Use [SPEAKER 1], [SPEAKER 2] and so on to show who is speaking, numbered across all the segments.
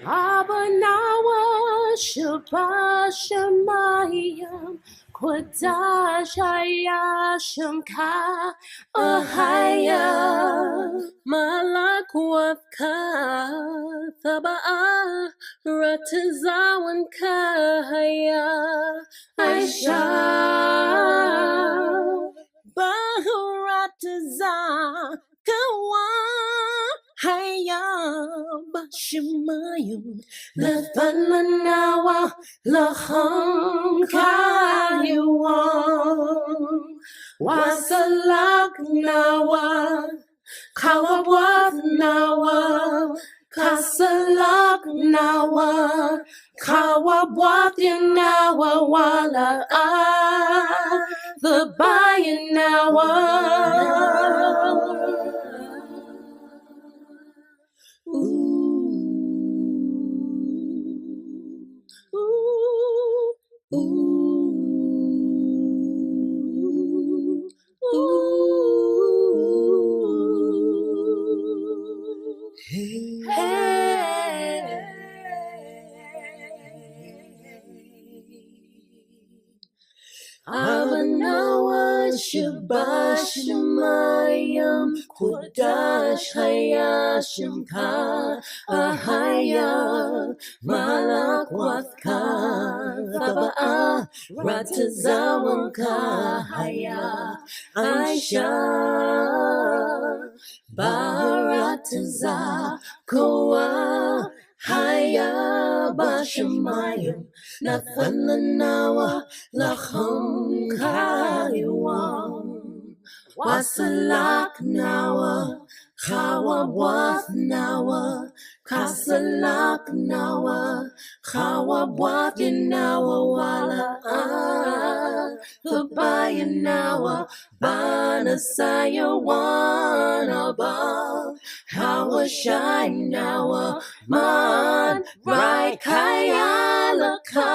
[SPEAKER 1] Abanawa Shabbat Shemayim Kodashaya Shamka Ahaya Malakwavka Thaba'a Ratizawan Kahaya Aisha Bahuratiza Kawa Hayam Bashimayim Nathanmanawa Laham Kayuam Wasalak Nawa Kawabwath Nawa Kasalak Nawa Kawabwath Nawa Wala the Bayan Nawa. Abanawa Shabbat Shemayim Kodash Hayashim Ka Ahaya Malakwathka Thaba'a Ratazawam Ka Haya Aisha Barataza Koa Haya Bashamayim Nathananawa Lacham Kayuam Wasalak Nawa Chawabwath Nawa Kasalak Nawa Chawabwath Nawa Wala Bayan Nawa Banasaya Wanaba Hawashai Nawa Man Right Kayalaka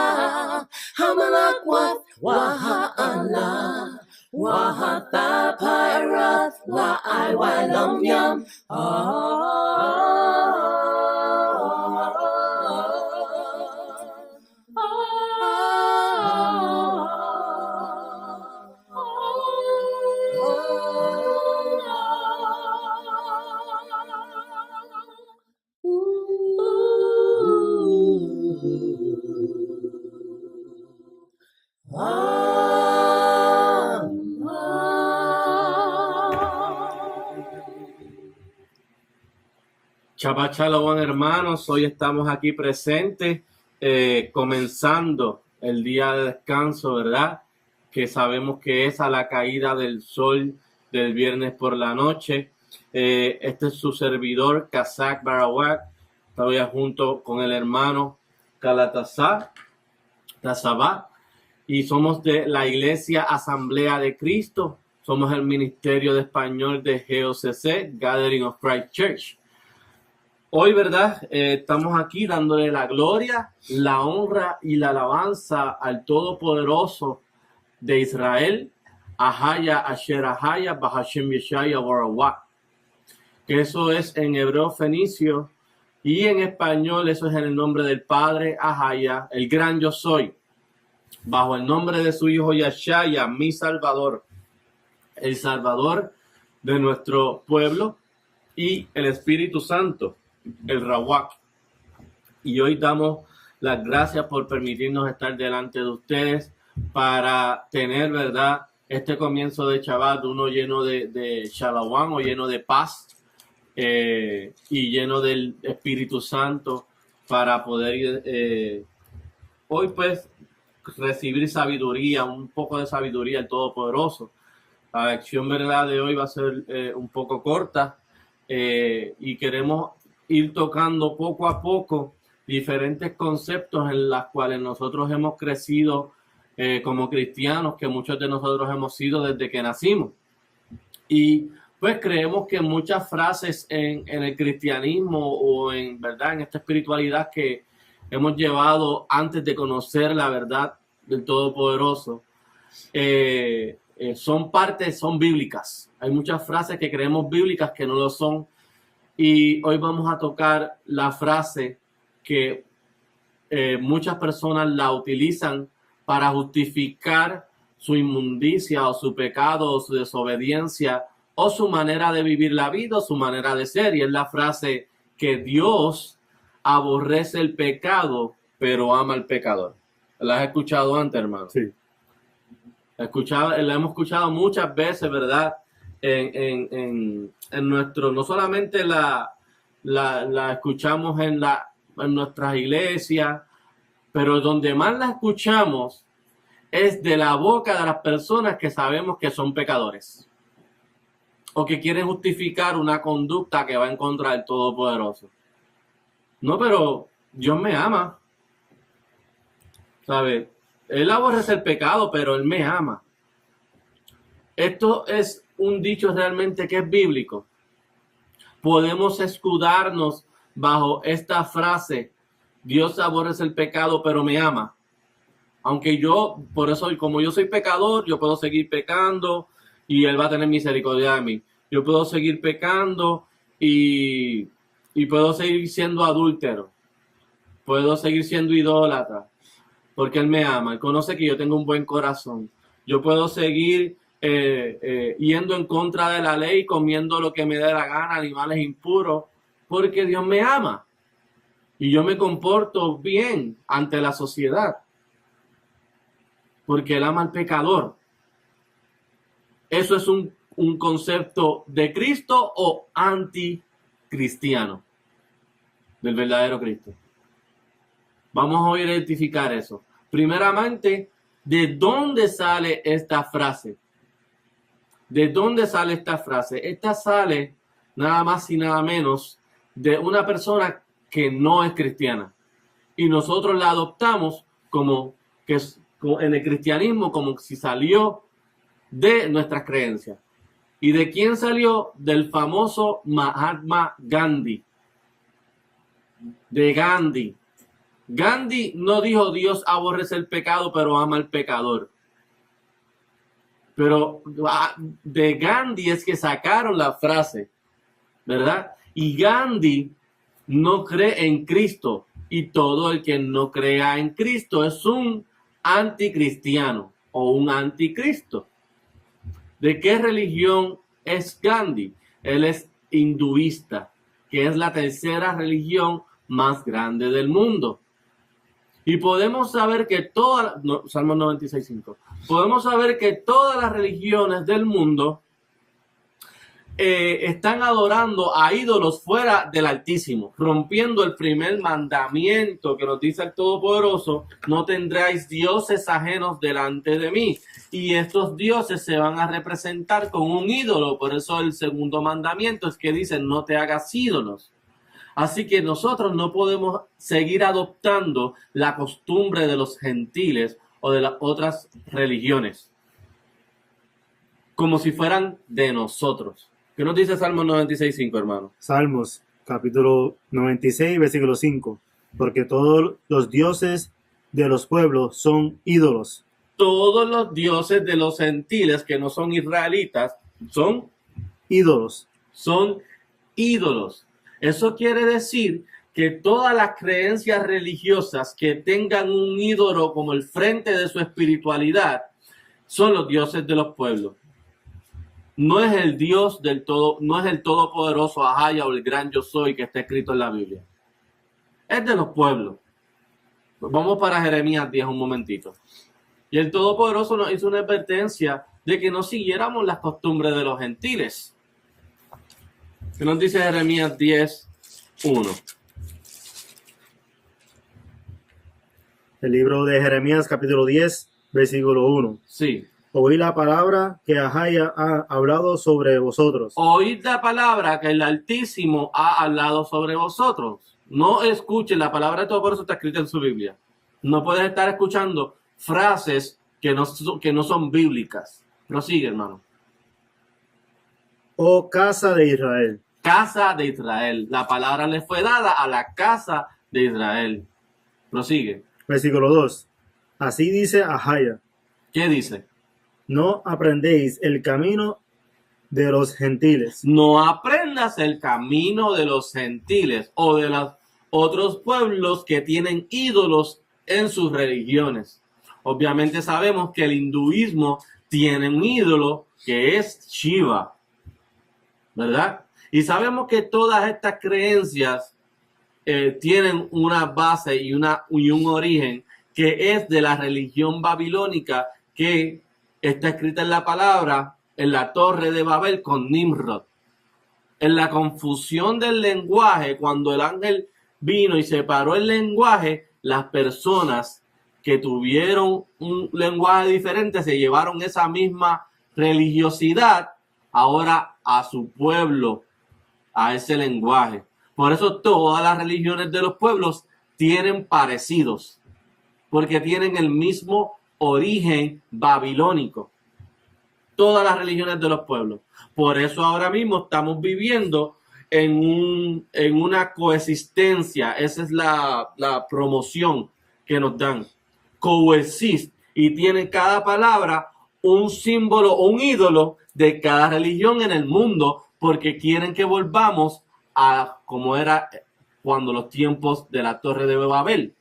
[SPEAKER 1] Hamalakwat Waha'ala Wahatha Parath Wa'ai Walam Yam
[SPEAKER 2] Shabbat Shalom, hermanos. Hoy estamos aquí presentes, comenzando el día de descanso, ¿verdad? Que sabemos que es a la caída del sol del viernes por la noche. Este es su servidor, Kazak Barawak. Estoy junto con el hermano Kalatazá, Tazabá, y somos de la Iglesia Asamblea de Cristo. Somos el Ministerio de Español de GOCC, Gathering of Christ Church. Hoy, ¿verdad? Estamos aquí dándole la gloria, la honra y la alabanza al Todopoderoso de Israel, Ahaya Asher Ahaya Bahashem Yeshaya Warawak. Que eso es en hebreo fenicio y en español eso es en el nombre del Padre Ahaya, el gran yo soy, bajo el nombre de su hijo Yeshaya, mi Salvador, el Salvador de nuestro pueblo, y el Espíritu Santo, el Rawak. Y hoy damos las gracias por permitirnos estar delante de ustedes para tener, ¿verdad?, este comienzo de Shabbat, uno lleno de Shalom o lleno de paz y lleno del Espíritu Santo, para poder hoy pues recibir sabiduría, un poco de sabiduría del Todopoderoso. La lección, ¿verdad?, de hoy va a ser un poco corta y queremos ir tocando poco a poco diferentes conceptos en los cuales nosotros hemos crecido como cristianos, que muchos de nosotros hemos sido desde que nacimos. Y pues creemos que muchas frases en el cristianismo o en verdad en esta espiritualidad que hemos llevado antes de conocer la verdad del Todopoderoso son bíblicas. Hay muchas frases que creemos bíblicas que no lo son. Y hoy vamos a tocar la frase que muchas personas la utilizan para justificar su inmundicia o su pecado o su desobediencia o su manera de vivir la vida o su manera de ser. Y es la frase que Dios aborrece el pecado, pero ama al pecador. ¿La has escuchado antes, hermano?
[SPEAKER 3] Sí.
[SPEAKER 2] La hemos escuchado muchas veces, ¿verdad? En nuestro, no solamente la escuchamos en nuestras iglesias, pero donde más la escuchamos es de la boca de las personas que sabemos que son pecadores o que quieren justificar una conducta que va en contra del Todopoderoso. No, pero Dios me ama, ¿sabes? Él aborrece el pecado, pero Él me ama. Esto es un dicho realmente que es bíblico. Podemos escudarnos bajo esta frase: Dios aborrece el pecado, pero me ama. Aunque yo, por eso, como yo soy pecador, yo puedo seguir pecando y Él va a tener misericordia de mí. Yo puedo seguir pecando y puedo seguir siendo adúltero. Puedo seguir siendo idólatra, porque Él me ama. Él conoce que yo tengo un buen corazón. Yo puedo seguir yendo en contra de la ley, comiendo lo que me dé la gana, animales impuros, porque Dios me ama. Y yo me comporto bien ante la sociedad, porque Él ama al pecador. ¿Eso es un concepto de Cristo o anticristiano del verdadero Cristo? Vamos a identificar eso. Primeramente, ¿de dónde sale esta frase? ¿De dónde sale esta frase? Esta sale nada más y nada menos de una persona que no es cristiana. Y nosotros la adoptamos como que en el cristianismo, como si salió de nuestras creencias. ¿Y de quién salió? Del famoso Mahatma Gandhi. De Gandhi. Gandhi no dijo Dios aborrece el pecado, pero ama al pecador. Pero de Gandhi es que sacaron la frase, ¿verdad? Y Gandhi no cree en Cristo. Y todo el que no crea en Cristo es un anticristiano o un anticristo. ¿De qué religión es Gandhi? Él es hinduista, que es la tercera religión más grande del mundo. Y podemos saber que Salmo 96:5, podemos saber que todas las religiones del mundo están adorando a ídolos fuera del Altísimo, rompiendo el primer mandamiento que nos dice el Todopoderoso: no tendráis dioses ajenos delante de mí. Y estos dioses se van a representar con un ídolo. Por eso el segundo mandamiento es que dice: no te hagas ídolos. Así que nosotros no podemos seguir adoptando la costumbre de los gentiles o de las otras religiones como si fueran de nosotros. ¿Qué nos dice Salmos 96:5, hermano?
[SPEAKER 3] Salmos, capítulo 96, versículo 5. Porque todos los dioses de los pueblos son ídolos.
[SPEAKER 2] Todos los dioses de los gentiles que no son israelitas son
[SPEAKER 3] ídolos.
[SPEAKER 2] Son ídolos. Eso quiere decir que todas las creencias religiosas que tengan un ídolo como el frente de su espiritualidad son los dioses de los pueblos. No es el Dios del todo, no es el todopoderoso Ahaya o el gran yo soy que está escrito en la Biblia. Es de los pueblos. Vamos para Jeremías 10 un momentito. Y el Todopoderoso nos hizo una advertencia de que no siguiéramos las costumbres de los gentiles. ¿Qué nos dice Jeremías 10:1?
[SPEAKER 3] El libro de Jeremías, capítulo 10, versículo 1.
[SPEAKER 2] Sí.
[SPEAKER 3] Oí la palabra que Ahaya ha hablado sobre vosotros.
[SPEAKER 2] Oíd la palabra que el Altísimo ha hablado sobre vosotros. No escuchen la palabra de todo, por eso está escrita en su Biblia. No puedes estar escuchando frases que no son bíblicas. Prosigue, hermano.
[SPEAKER 3] Oh casa de Israel.
[SPEAKER 2] Casa de Israel. La palabra le fue dada a la casa de Israel. Prosigue.
[SPEAKER 3] Versículo 2. Así dice Ahaya.
[SPEAKER 2] ¿Qué dice?
[SPEAKER 3] No aprendéis el camino de los gentiles.
[SPEAKER 2] No aprendas el camino de los gentiles o otros pueblos que tienen ídolos en sus religiones. Obviamente sabemos que el hinduismo tiene un ídolo que es Shiva, ¿verdad? Y sabemos que todas estas creencias tienen una base y un origen que es de la religión babilónica que está escrita en la palabra en la Torre de Babel con Nimrod. En la confusión del lenguaje, cuando el ángel vino y separó el lenguaje, las personas que tuvieron un lenguaje diferente se llevaron esa misma religiosidad ahora a su pueblo, a ese lenguaje. Por eso todas las religiones de los pueblos tienen parecidos, porque tienen el mismo origen babilónico. Todas las religiones de los pueblos. Por eso ahora mismo estamos viviendo en una coexistencia. Esa es la promoción que nos dan. Coexist. Y tiene cada palabra un símbolo o un ídolo de cada religión en el mundo, porque quieren que volvamos a como era cuando los tiempos de la Torre de Babel,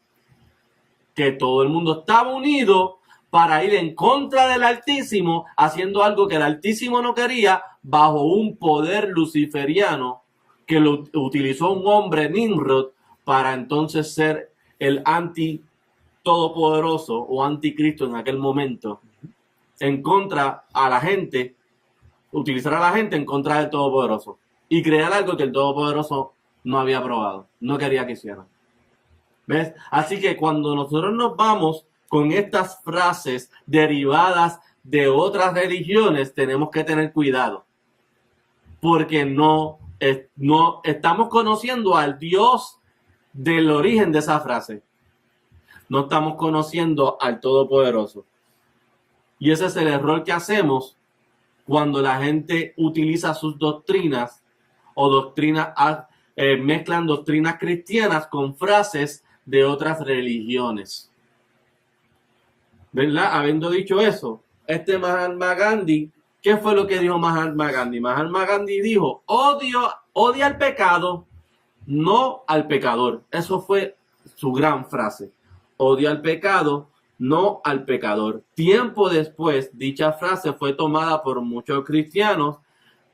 [SPEAKER 2] que todo el mundo estaba unido para ir en contra del Altísimo, haciendo algo que el Altísimo no quería, bajo un poder luciferiano que lo utilizó un hombre, Nimrod, para entonces ser el anti todopoderoso o anticristo en aquel momento, en contra a la gente, utilizar a la gente en contra del Todopoderoso y crear algo que el Todopoderoso no había aprobado, no quería que hicieran. ¿Ves? Así que cuando nosotros nos vamos con estas frases derivadas de otras religiones, tenemos que tener cuidado, porque no estamos conociendo al Dios del origen de esa frase. No estamos conociendo al Todopoderoso. Y ese es el error que hacemos cuando la gente utiliza sus doctrinas o mezclan doctrinas cristianas con frases de otras religiones. ¿Verdad? Habiendo dicho eso, Mahatma Gandhi, ¿qué fue lo que dijo Mahatma Gandhi? Mahatma Gandhi dijo, odia al pecado, no al pecador. Eso fue su gran frase. Odia al pecado, no al pecador. Tiempo después, dicha frase fue tomada por muchos cristianos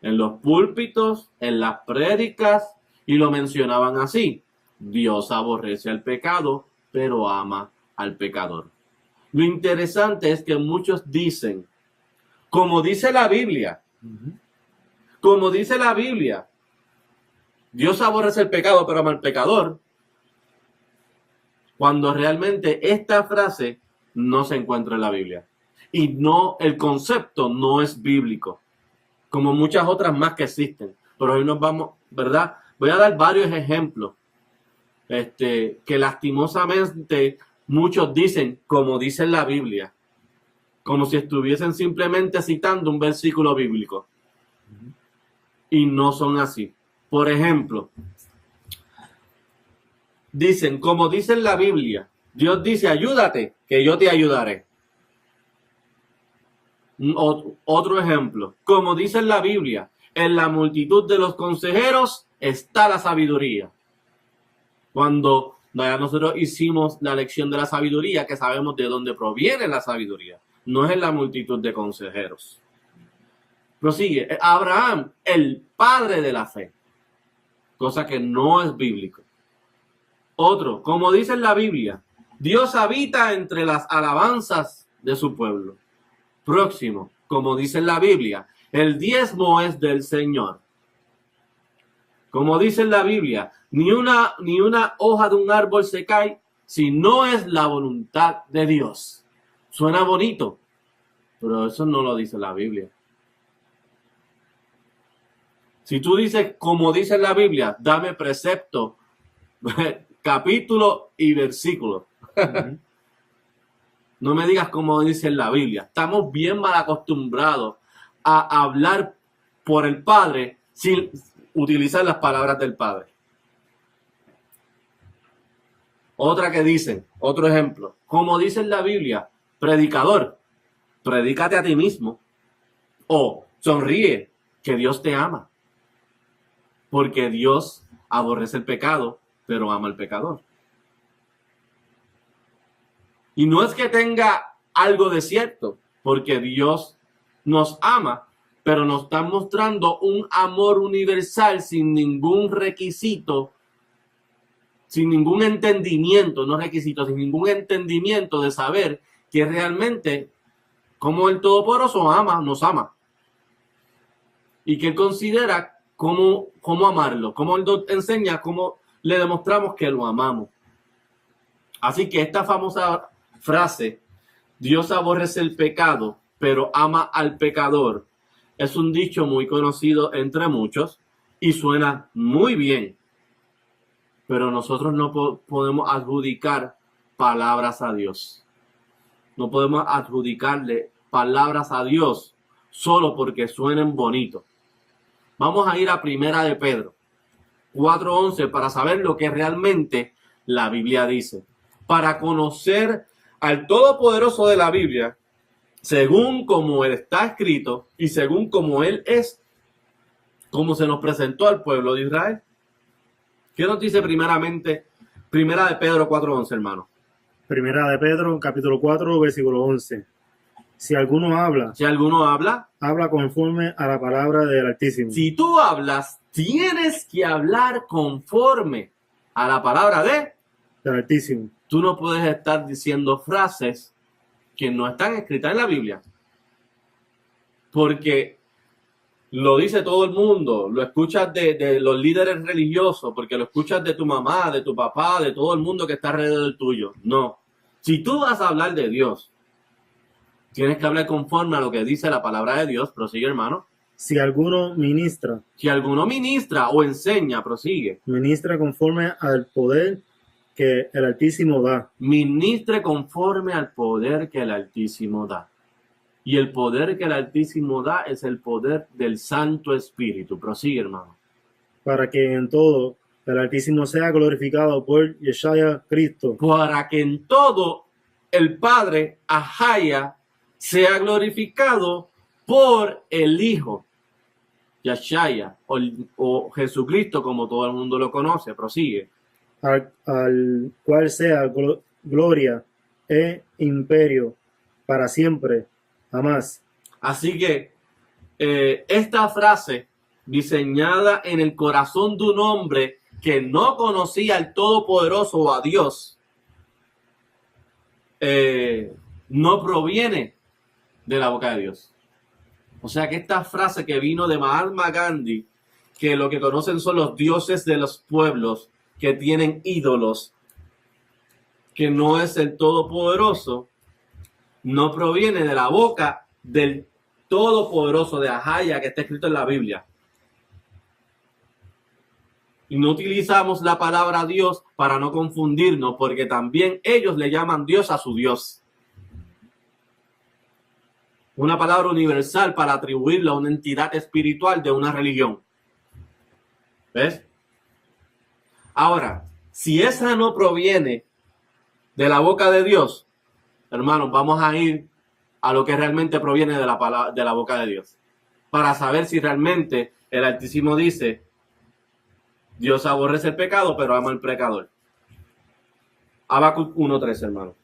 [SPEAKER 2] en los púlpitos, en las prédicas, y lo mencionaban así. Dios aborrece al pecado, pero ama al pecador. Lo interesante es que muchos dicen, como dice la Biblia, Dios aborrece el pecado, pero ama al pecador, cuando realmente esta frase no se encuentra en la Biblia. Y no, el concepto no es bíblico, como muchas otras más que existen. Pero hoy nos vamos, ¿verdad? Voy a dar varios ejemplos que lastimosamente muchos dicen, como dice la Biblia, como si estuviesen simplemente citando un versículo bíblico. Y no son así. Por ejemplo, dicen, como dice la Biblia, Dios dice, ayúdate, que yo te ayudaré. Otro ejemplo, como dice la Biblia, en la multitud de los consejeros está la sabiduría. Cuando nosotros hicimos la lección de la sabiduría, que sabemos de dónde proviene la sabiduría, no es en la multitud de consejeros. Prosigue, Abraham, el padre de la fe, cosa que no es bíblico. Otro, como dice la Biblia, Dios habita entre las alabanzas de su pueblo. Próximo, como dice la Biblia, el diezmo es del Señor. Como dice la Biblia, ni una hoja de un árbol se cae si no es la voluntad de Dios. Suena bonito, pero eso no lo dice la Biblia. Si tú dices, como dice la Biblia, dame precepto, capítulo y versículo. No me digas como dice la Biblia. Estamos bien mal acostumbrados a hablar por el Padre sin utilizar las palabras del Padre. Otra que dicen, otro ejemplo, como dice la Biblia, predicador, predícate a ti mismo. O sonríe, que Dios te ama. Porque Dios aborrece el pecado, pero ama al pecador. Y no es que tenga algo de cierto, porque Dios nos ama, pero nos está mostrando un amor universal sin ningún requisito, sin ningún entendimiento, no requisito, sin ningún entendimiento de saber que realmente como el Todopoderoso nos ama. Y que Él considera cómo amarlo, cómo Él nos enseña, cómo le demostramos que lo amamos. Así que esta famosa frase, Dios aborrece el pecado, pero ama al pecador, es un dicho muy conocido entre muchos y suena muy bien. Pero nosotros no podemos adjudicar palabras a Dios. No podemos adjudicarle palabras a Dios solo porque suenen bonitos. Vamos a ir a Primera de Pedro 4:11 para saber lo que realmente la Biblia dice. Para conocer al Todopoderoso de la Biblia, según como Él está escrito y según como Él es, como se nos presentó al pueblo de Israel. ¿Qué nos dice primeramente Primera de Pedro 4:11, hermano?
[SPEAKER 3] Primera de Pedro, capítulo 4, versículo 11. Si alguno habla, habla conforme a la palabra del Altísimo.
[SPEAKER 2] Si tú hablas, tienes que hablar conforme a la palabra
[SPEAKER 3] del Altísimo.
[SPEAKER 2] Tú no puedes estar diciendo frases que no están escritas en la Biblia. Porque lo dice todo el mundo, lo escuchas de los líderes religiosos, porque lo escuchas de tu mamá, de tu papá, de todo el mundo que está alrededor tuyo. No. Si tú vas a hablar de Dios, tienes que hablar conforme a lo que dice la palabra de Dios. Prosigue, hermano.
[SPEAKER 3] Si alguno ministra
[SPEAKER 2] o enseña, prosigue.
[SPEAKER 3] Ministra conforme al poder que el Altísimo da.
[SPEAKER 2] Ministre conforme al poder que el Altísimo da. Y el poder que el Altísimo da es el poder del Santo Espíritu. Prosigue, hermano.
[SPEAKER 3] Para que en todo el Altísimo sea glorificado por Yeshua Cristo.
[SPEAKER 2] Para que en todo el Padre, Ahaya, sea glorificado por el Hijo, Yeshua, o Jesucristo, como todo el mundo lo conoce. Prosigue.
[SPEAKER 3] Al cual sea gloria e imperio para siempre, jamás.
[SPEAKER 2] Así que esta frase, diseñada en el corazón de un hombre que no conocía al Todopoderoso o a Dios, no proviene de la boca de Dios. O sea que esta frase que vino de Mahatma Gandhi, que lo que conocen son los dioses de los pueblos, que tienen ídolos, que no es el Todopoderoso, no proviene de la boca del Todopoderoso de Ahaya, que está escrito en la Biblia. Y no utilizamos la palabra Dios para no confundirnos, porque también ellos le llaman Dios a su Dios. Una palabra universal para atribuirla a una entidad espiritual de una religión. ¿Ves? Ahora, si esa no proviene de la boca de Dios, hermanos, vamos a ir a lo que realmente proviene de la boca de Dios, para saber si realmente el Altísimo dice: Dios aborrece el pecado, pero ama al pecador. Habacuc 1:3, hermano.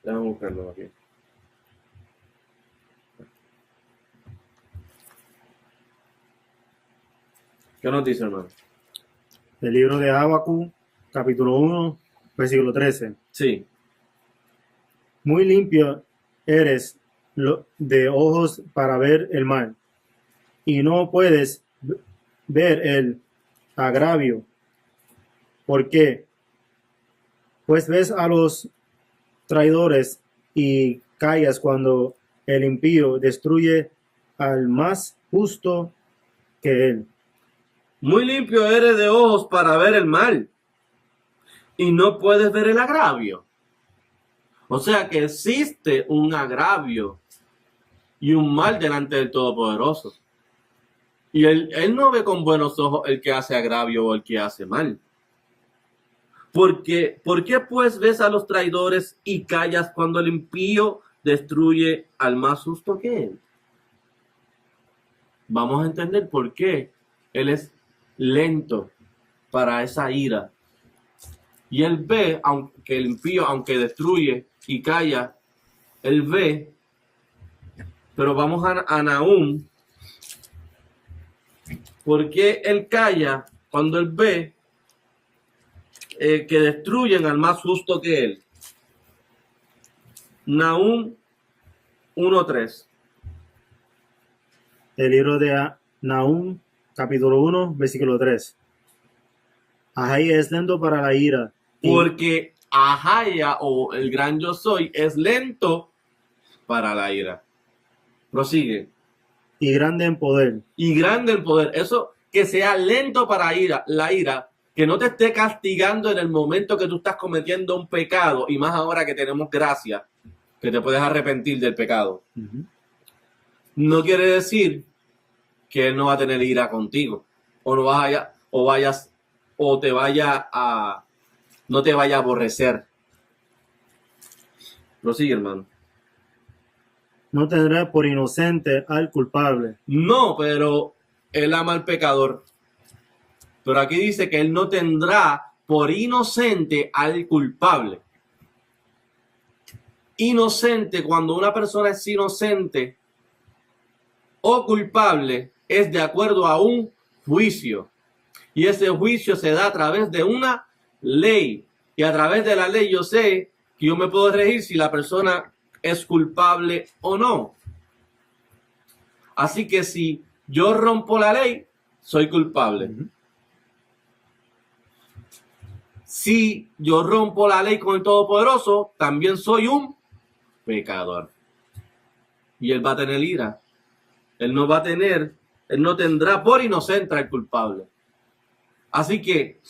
[SPEAKER 2] Déjame buscarlo aquí. ¿Qué nos dice, hermano?
[SPEAKER 3] El libro de Habacuc, capítulo 1, versículo 13.
[SPEAKER 2] Sí.
[SPEAKER 3] Muy limpio eres de ojos para ver el mal, y no puedes ver el agravio. ¿Por qué? Pues ves a los traidores y callas cuando el impío destruye al más justo que él.
[SPEAKER 2] Muy limpio eres de ojos para ver el mal, y no puedes ver el agravio. O sea que existe un agravio y un mal delante del Todopoderoso. Y él no ve con buenos ojos el que hace agravio o el que hace mal. ¿Por qué pues ves a los traidores y callas cuando el impío destruye al más justo que él? Vamos a entender por qué él es lento para esa ira Y él ve, aunque el impío, aunque destruye y calla, él ve. Pero vamos a Nahum. ¿Por qué él calla cuando él ve que destruyen al más justo que él? Nahum 1:3.
[SPEAKER 3] El libro de Nahum, capítulo 1, versículo 3. Ahaya es lento para la ira.
[SPEAKER 2] Porque Ahaya, o el gran yo soy, es lento para la ira. Prosigue.
[SPEAKER 3] Y grande en poder.
[SPEAKER 2] Y grande en poder. Eso, que sea lento para la ira, que no te esté castigando en el momento que tú estás cometiendo un pecado, y más ahora que tenemos gracia, que te puedes arrepentir del pecado.
[SPEAKER 3] Uh-huh.
[SPEAKER 2] No quiere decir que él no va a tener ira contigo, o no vaya, o te vaya a, no te vaya a aborrecer. Prosigue, hermano.
[SPEAKER 3] No tendrá por inocente al culpable.
[SPEAKER 2] No, pero él ama al pecador. Pero aquí dice que él no tendrá por inocente al culpable. Inocente, cuando una persona es inocente o culpable, es de acuerdo a un juicio. Y ese juicio se da a través de una ley. Y a través de la ley yo sé que yo me puedo regir si la persona es culpable o no. Así que si yo rompo la ley, soy culpable. Uh-huh. Si yo rompo la ley con el Todopoderoso, también soy un pecador. Y él va a tener ira. Él no tendrá por inocente al culpable. Así que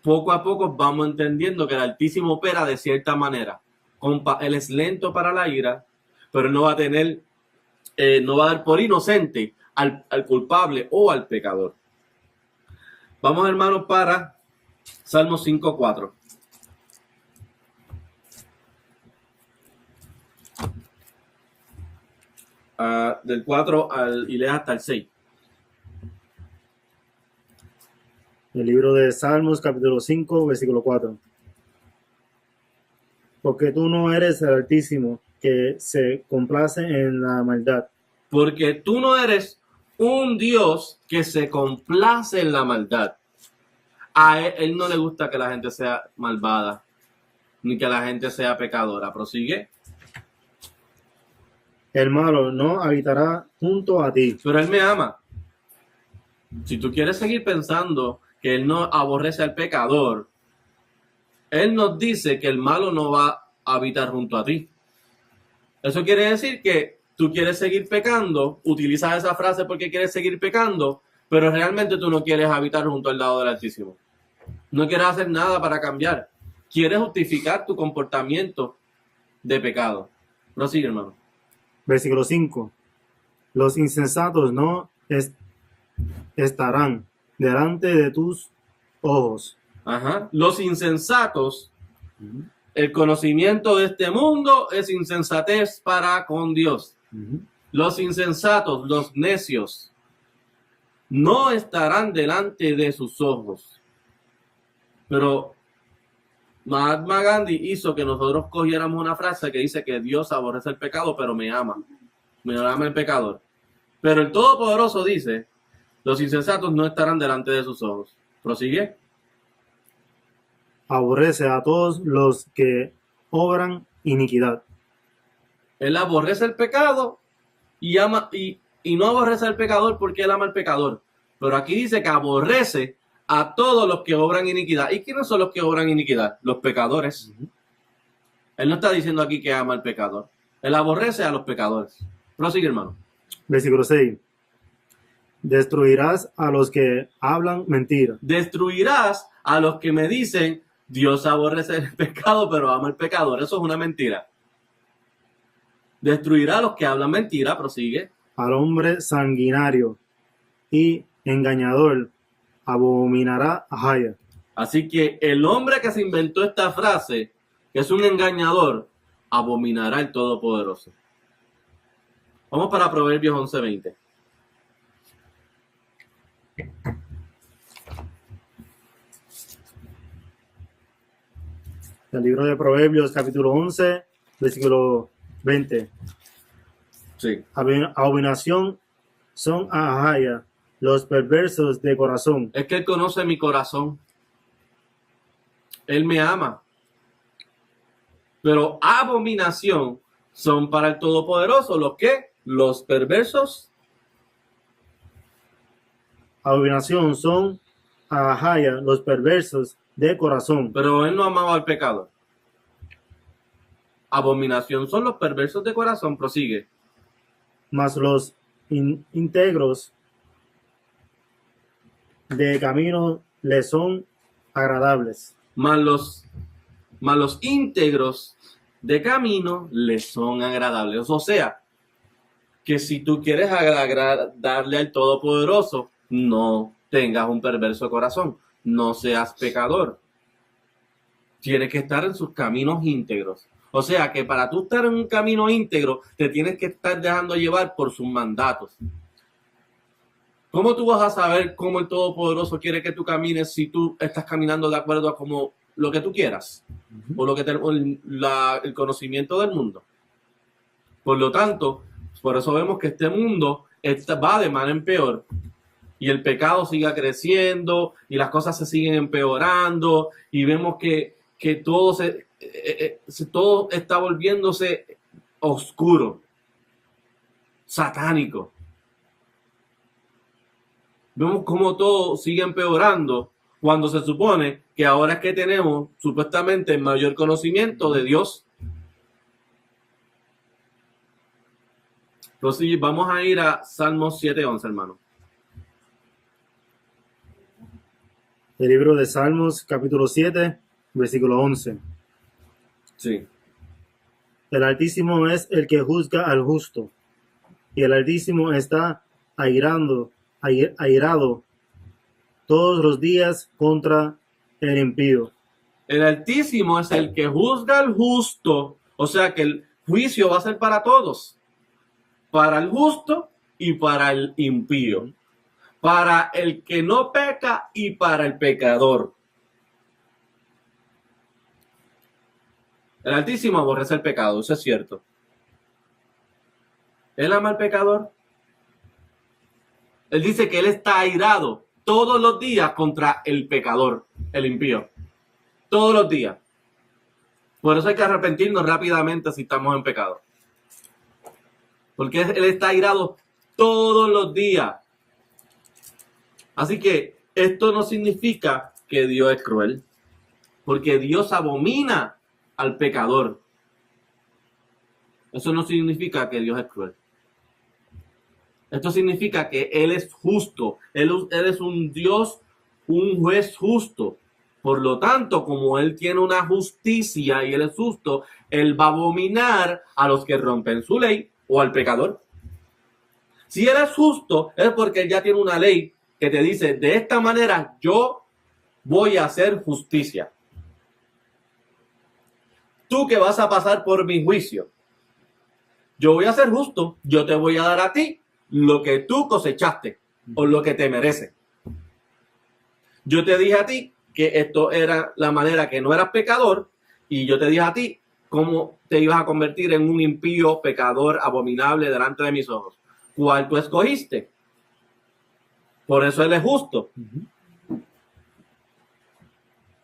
[SPEAKER 2] poco a poco vamos entendiendo que el Altísimo opera de cierta manera. Él es lento para la ira, pero no va a dar por inocente al culpable o al pecador. Vamos, hermanos, para Salmo 5:4. Del 4 y lees hasta el 6.
[SPEAKER 3] El libro de Salmos, capítulo 5, versículo 4. Porque tú no eres el Altísimo, que se complace en la maldad.
[SPEAKER 2] Porque tú no eres un Dios que se complace en la maldad. A él no le gusta que la gente sea malvada, ni que la gente sea pecadora. Prosigue.
[SPEAKER 3] El malo no habitará junto a ti.
[SPEAKER 2] Pero él me ama. Si tú quieres seguir pensando que él no aborrece al pecador, él nos dice que el malo no va a habitar junto a ti. Eso quiere decir que tú quieres seguir pecando, utilizas esa frase porque quieres seguir pecando, pero realmente tú no quieres habitar junto al lado del Altísimo. No quieres hacer nada para cambiar. Quieres justificar tu comportamiento de pecado. Prosigue, hermano.
[SPEAKER 3] Versículo 5. Los insensatos no estarán delante de tus ojos.
[SPEAKER 2] Ajá. Los insensatos, el conocimiento de este mundo es insensatez para con Dios. Los insensatos, los necios, no estarán delante de sus ojos. Pero Mahatma Gandhi hizo que nosotros cogiéramos una frase que dice que Dios aborrece el pecado, pero me ama el pecador. Pero el Todopoderoso dice, los insensatos no estarán delante de sus ojos. Prosigue.
[SPEAKER 3] Aborrece a todos los que obran iniquidad.
[SPEAKER 2] Él aborrece el pecado y ama, y no aborrece al pecador porque él ama al pecador. Pero aquí dice que aborrece a todos los que obran iniquidad. ¿Y quiénes son los que obran iniquidad? Los pecadores. Él no está diciendo aquí que ama al pecador. Él aborrece a los pecadores. Prosigue, hermano.
[SPEAKER 3] Versículo 6. Destruirás a los que hablan mentira.
[SPEAKER 2] Destruirás a los que me dicen, Dios aborrece el pecado, pero ama al pecador. Eso es una mentira. Destruirá a los que hablan mentira. Prosigue.
[SPEAKER 3] Al hombre sanguinario y engañador abominará Ahaya.
[SPEAKER 2] Así que el hombre que se inventó esta frase, que es un engañador, abominará el Todopoderoso. Vamos para Proverbios 11:20.
[SPEAKER 3] El libro de Proverbios, capítulo 11, versículo 20.
[SPEAKER 2] Sí.
[SPEAKER 3] Abominación son a Ahaya los perversos de corazón.
[SPEAKER 2] Es que Él conoce mi corazón. Él me ama. Pero abominación son para el Todopoderoso. ¿Los qué? Los perversos.
[SPEAKER 3] Abominación son a Ahaya los perversos de corazón.
[SPEAKER 2] Pero Él no amaba al pecado. Abominación son los perversos de corazón. Prosigue.
[SPEAKER 3] Mas los íntegros de camino le son agradables.
[SPEAKER 2] Mas los íntegros de camino le son agradables. O sea, que si tú quieres agradarle al Todopoderoso, no tengas un perverso corazón, no seas pecador. Tienes que estar en sus caminos íntegros. O sea, que para tú estar en un camino íntegro, te tienes que estar dejando llevar por sus mandatos. ¿Cómo tú vas a saber cómo el Todopoderoso quiere que tú camines si tú estás caminando de acuerdo a como lo que tú quieras? O lo que el conocimiento del mundo. Por lo tanto, por eso vemos que este mundo va de mal en peor. Y el pecado sigue creciendo y las cosas se siguen empeorando y vemos que todo todo está volviéndose oscuro, satánico. Vemos cómo todo sigue empeorando cuando se supone que ahora es que tenemos supuestamente el mayor conocimiento de Dios. Entonces vamos a ir a Salmos 7:11, hermano.
[SPEAKER 3] El libro de Salmos, capítulo 7, versículo 11.
[SPEAKER 2] Sí.
[SPEAKER 3] El Altísimo es el que juzga al justo, y el Altísimo está airado todos los días contra el impío.
[SPEAKER 2] El Altísimo es el que juzga al justo, o sea que el juicio va a ser para todos, para el justo y para el impío, para el que no peca y para el pecador. El Altísimo aborrece el pecado, eso es cierto. ¿Él ama al pecador? Él dice que él está airado todos los días contra el pecador, el impío. Todos los días. Por eso hay que arrepentirnos rápidamente si estamos en pecado. Porque él está airado todos los días. Así que esto no significa que Dios es cruel. Porque Dios abomina al pecador. Eso no significa que Dios es cruel. Esto significa que Él es justo. Él es un Dios, un juez justo. Por lo tanto, como Él tiene una justicia y Él es justo, Él va a abominar a los que rompen su ley o al pecador. Si Él es justo, es porque Él ya tiene una ley que te dice, de esta manera yo voy a hacer justicia. Tú que vas a pasar por mi juicio, yo voy a ser justo, yo te voy a dar a ti lo que tú cosechaste o lo que te merece. Yo te dije a ti que esto era la manera que no eras pecador y yo te dije a ti cómo te ibas a convertir en un impío, pecador, abominable delante de mis ojos. ¿Cuál tú escogiste? Por eso Él es justo.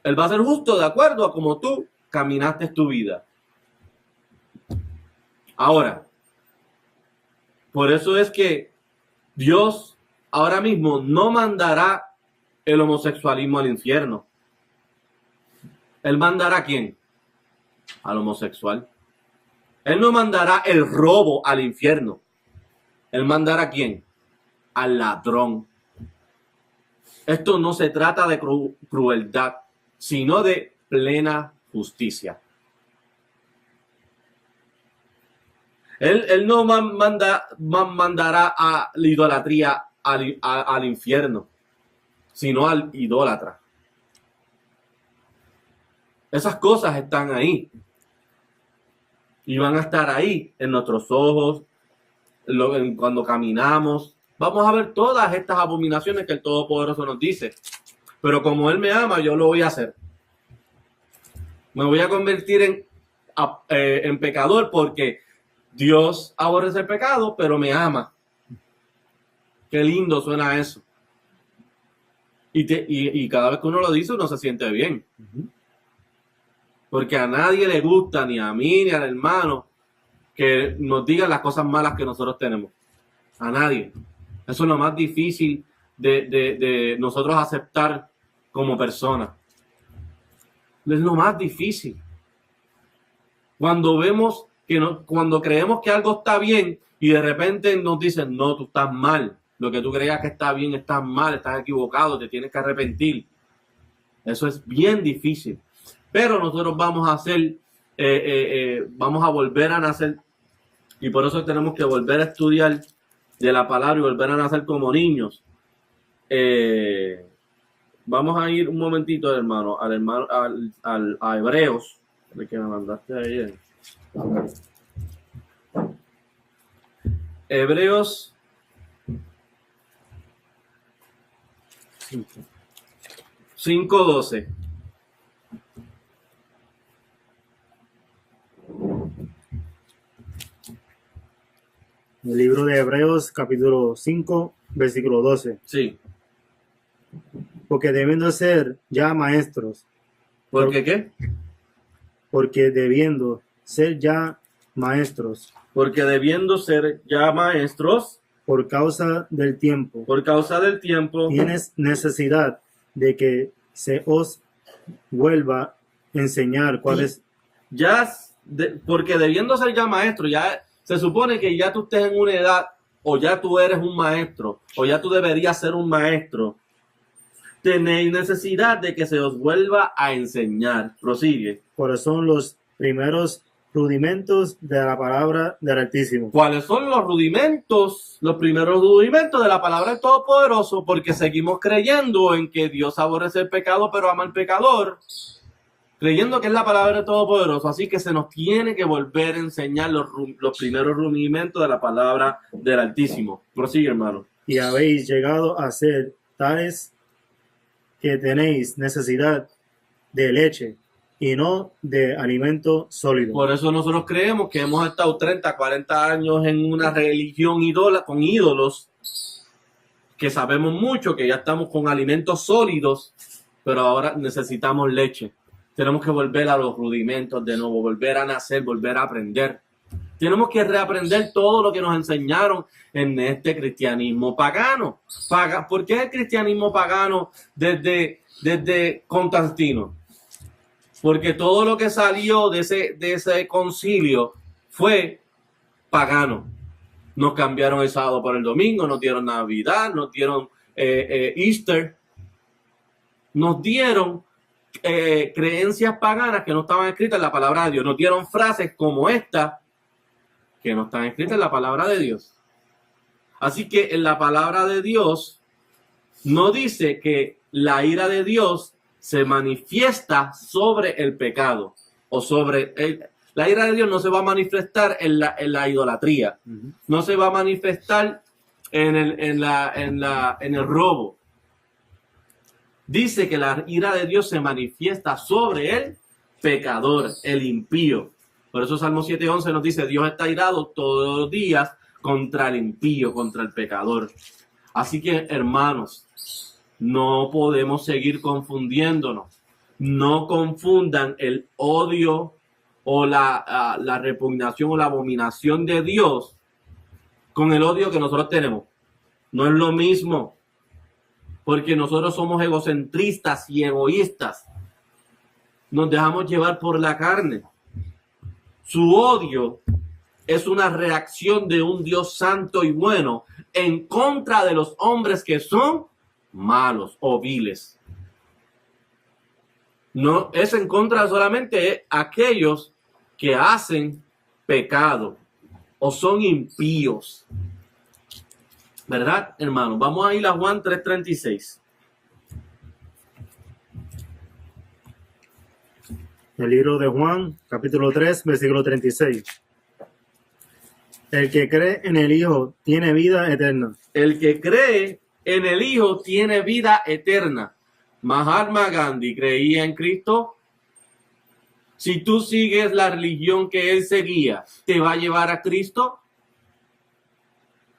[SPEAKER 2] Él va a ser justo de acuerdo a cómo tú caminaste tu vida. Ahora, por eso es que Dios ahora mismo no mandará el homosexualismo al infierno. Él mandará ¿a quién? Al homosexual. Él no mandará el robo al infierno. Él mandará ¿a quién? Al ladrón. Esto no se trata de crueldad, sino de plena justicia. Él no mandará a la idolatría al infierno, sino al idólatra. Esas cosas están ahí. Y van a estar ahí en nuestros ojos, cuando caminamos. Vamos a ver todas estas abominaciones que el Todopoderoso nos dice. Pero como Él me ama, yo lo voy a hacer. Me voy a convertir en pecador porque Dios aborrece el pecado, pero me ama. Qué lindo suena eso. Y cada vez que uno lo dice, uno se siente bien. Porque a nadie le gusta, ni a mí, ni al hermano, que nos digan las cosas malas que nosotros tenemos. A nadie. Eso es lo más difícil de nosotros aceptar como personas. Es lo más difícil. Cuando vemos cuando creemos que algo está bien y de repente nos dicen, no, tú estás mal. Lo que tú creías que está bien, estás mal, estás equivocado, te tienes que arrepentir. Eso es bien difícil. Pero nosotros vamos a hacer, vamos a volver a nacer. Y por eso tenemos que volver a estudiar de la palabra y volver a nacer como niños. Vamos a ir un momentito, hermano, a Hebreos, el que me mandaste ayer. Hebreos 5:12.
[SPEAKER 3] El libro de Hebreos, capítulo 5, versículo 12.
[SPEAKER 2] Sí.
[SPEAKER 3] Porque debiendo ser ya maestros.
[SPEAKER 2] ¿Por qué qué?
[SPEAKER 3] Porque debiendo ser ya maestros.
[SPEAKER 2] Porque debiendo ser ya maestros.
[SPEAKER 3] Por causa del tiempo.
[SPEAKER 2] Por causa del tiempo.
[SPEAKER 3] Tienes necesidad de que se os vuelva a enseñar cuál es.
[SPEAKER 2] Porque debiendo ser ya maestro, ya se supone que ya tú estés en una edad, o ya tú eres un maestro, o ya tú deberías ser un maestro. Tenéis necesidad de que se os vuelva a enseñar. Prosigue.
[SPEAKER 3] ¿Cuáles son los primeros rudimentos de la palabra del Altísimo?
[SPEAKER 2] ¿Cuáles son los rudimentos, los primeros rudimentos de la palabra del Todopoderoso? Porque seguimos creyendo en que Dios aborrece el pecado, pero ama al pecador. Creyendo que es la palabra del Todopoderoso. Así que se nos tiene que volver a enseñar los primeros rudimentos de la palabra del Altísimo. Prosigue, hermano.
[SPEAKER 3] Y habéis llegado a ser tales que tenéis necesidad de leche y no de alimento sólido.
[SPEAKER 2] Por eso nosotros creemos que hemos estado 30, 40 años en una religión con ídolos, que sabemos mucho, que ya estamos con alimentos sólidos, pero ahora necesitamos leche. Tenemos que volver a los rudimentos de nuevo, volver a nacer, volver a aprender. Tenemos que reaprender todo lo que nos enseñaron en este cristianismo pagano. ¿Por qué el cristianismo pagano desde Constantino? Porque todo lo que salió de ese concilio fue pagano. Nos cambiaron el sábado por el domingo, nos dieron Navidad, nos dieron Easter. Nos dieron creencias paganas que no estaban escritas en la palabra de Dios. Nos dieron frases como esta que no están escritas en la palabra de Dios. Así que en la palabra de Dios no dice que la ira de Dios se manifiesta sobre el pecado o sobre la ira de Dios no se va a manifestar en la idolatría. No se va a manifestar en el robo. Dice que la ira de Dios se manifiesta sobre el pecador, el impío. Por eso Salmo 7:11 nos dice, Dios está irado todos los días contra el impío, contra el pecador. Así que, hermanos, no podemos seguir confundiéndonos. No confundan el odio o la repugnación o la abominación de Dios con el odio que nosotros tenemos. No es lo mismo. Porque nosotros somos egocentristas y egoístas. Nos dejamos llevar por la carne. Su odio es una reacción de un Dios santo y bueno en contra de los hombres que son malos o viles. No es en contra solamente de aquellos que hacen pecado o son impíos. ¿Verdad, hermano? Vamos a ir a Juan 3:36.
[SPEAKER 3] El libro de Juan, capítulo 3, versículo 36. El que cree en el Hijo tiene vida eterna.
[SPEAKER 2] El que cree en el Hijo tiene vida eterna. Mahatma Gandhi creía en Cristo. Si tú sigues la religión que él seguía, ¿te va a llevar a Cristo?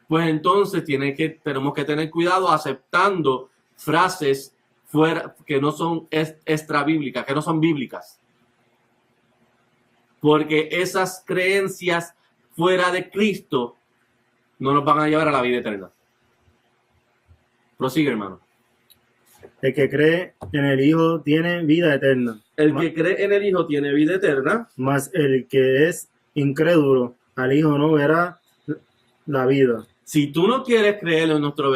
[SPEAKER 2] Pues entonces tenemos que tener cuidado aceptando frases fuera que no son extra bíblicas, que no son bíblicas. Porque esas creencias fuera de Cristo no nos van a llevar a la vida eterna. Prosigue, hermano.
[SPEAKER 3] El que cree en el Hijo tiene vida eterna.
[SPEAKER 2] El que cree en el Hijo tiene vida eterna.
[SPEAKER 3] Mas el que es incrédulo al Hijo no verá la vida,
[SPEAKER 2] Si tú no quieres creer en nuestro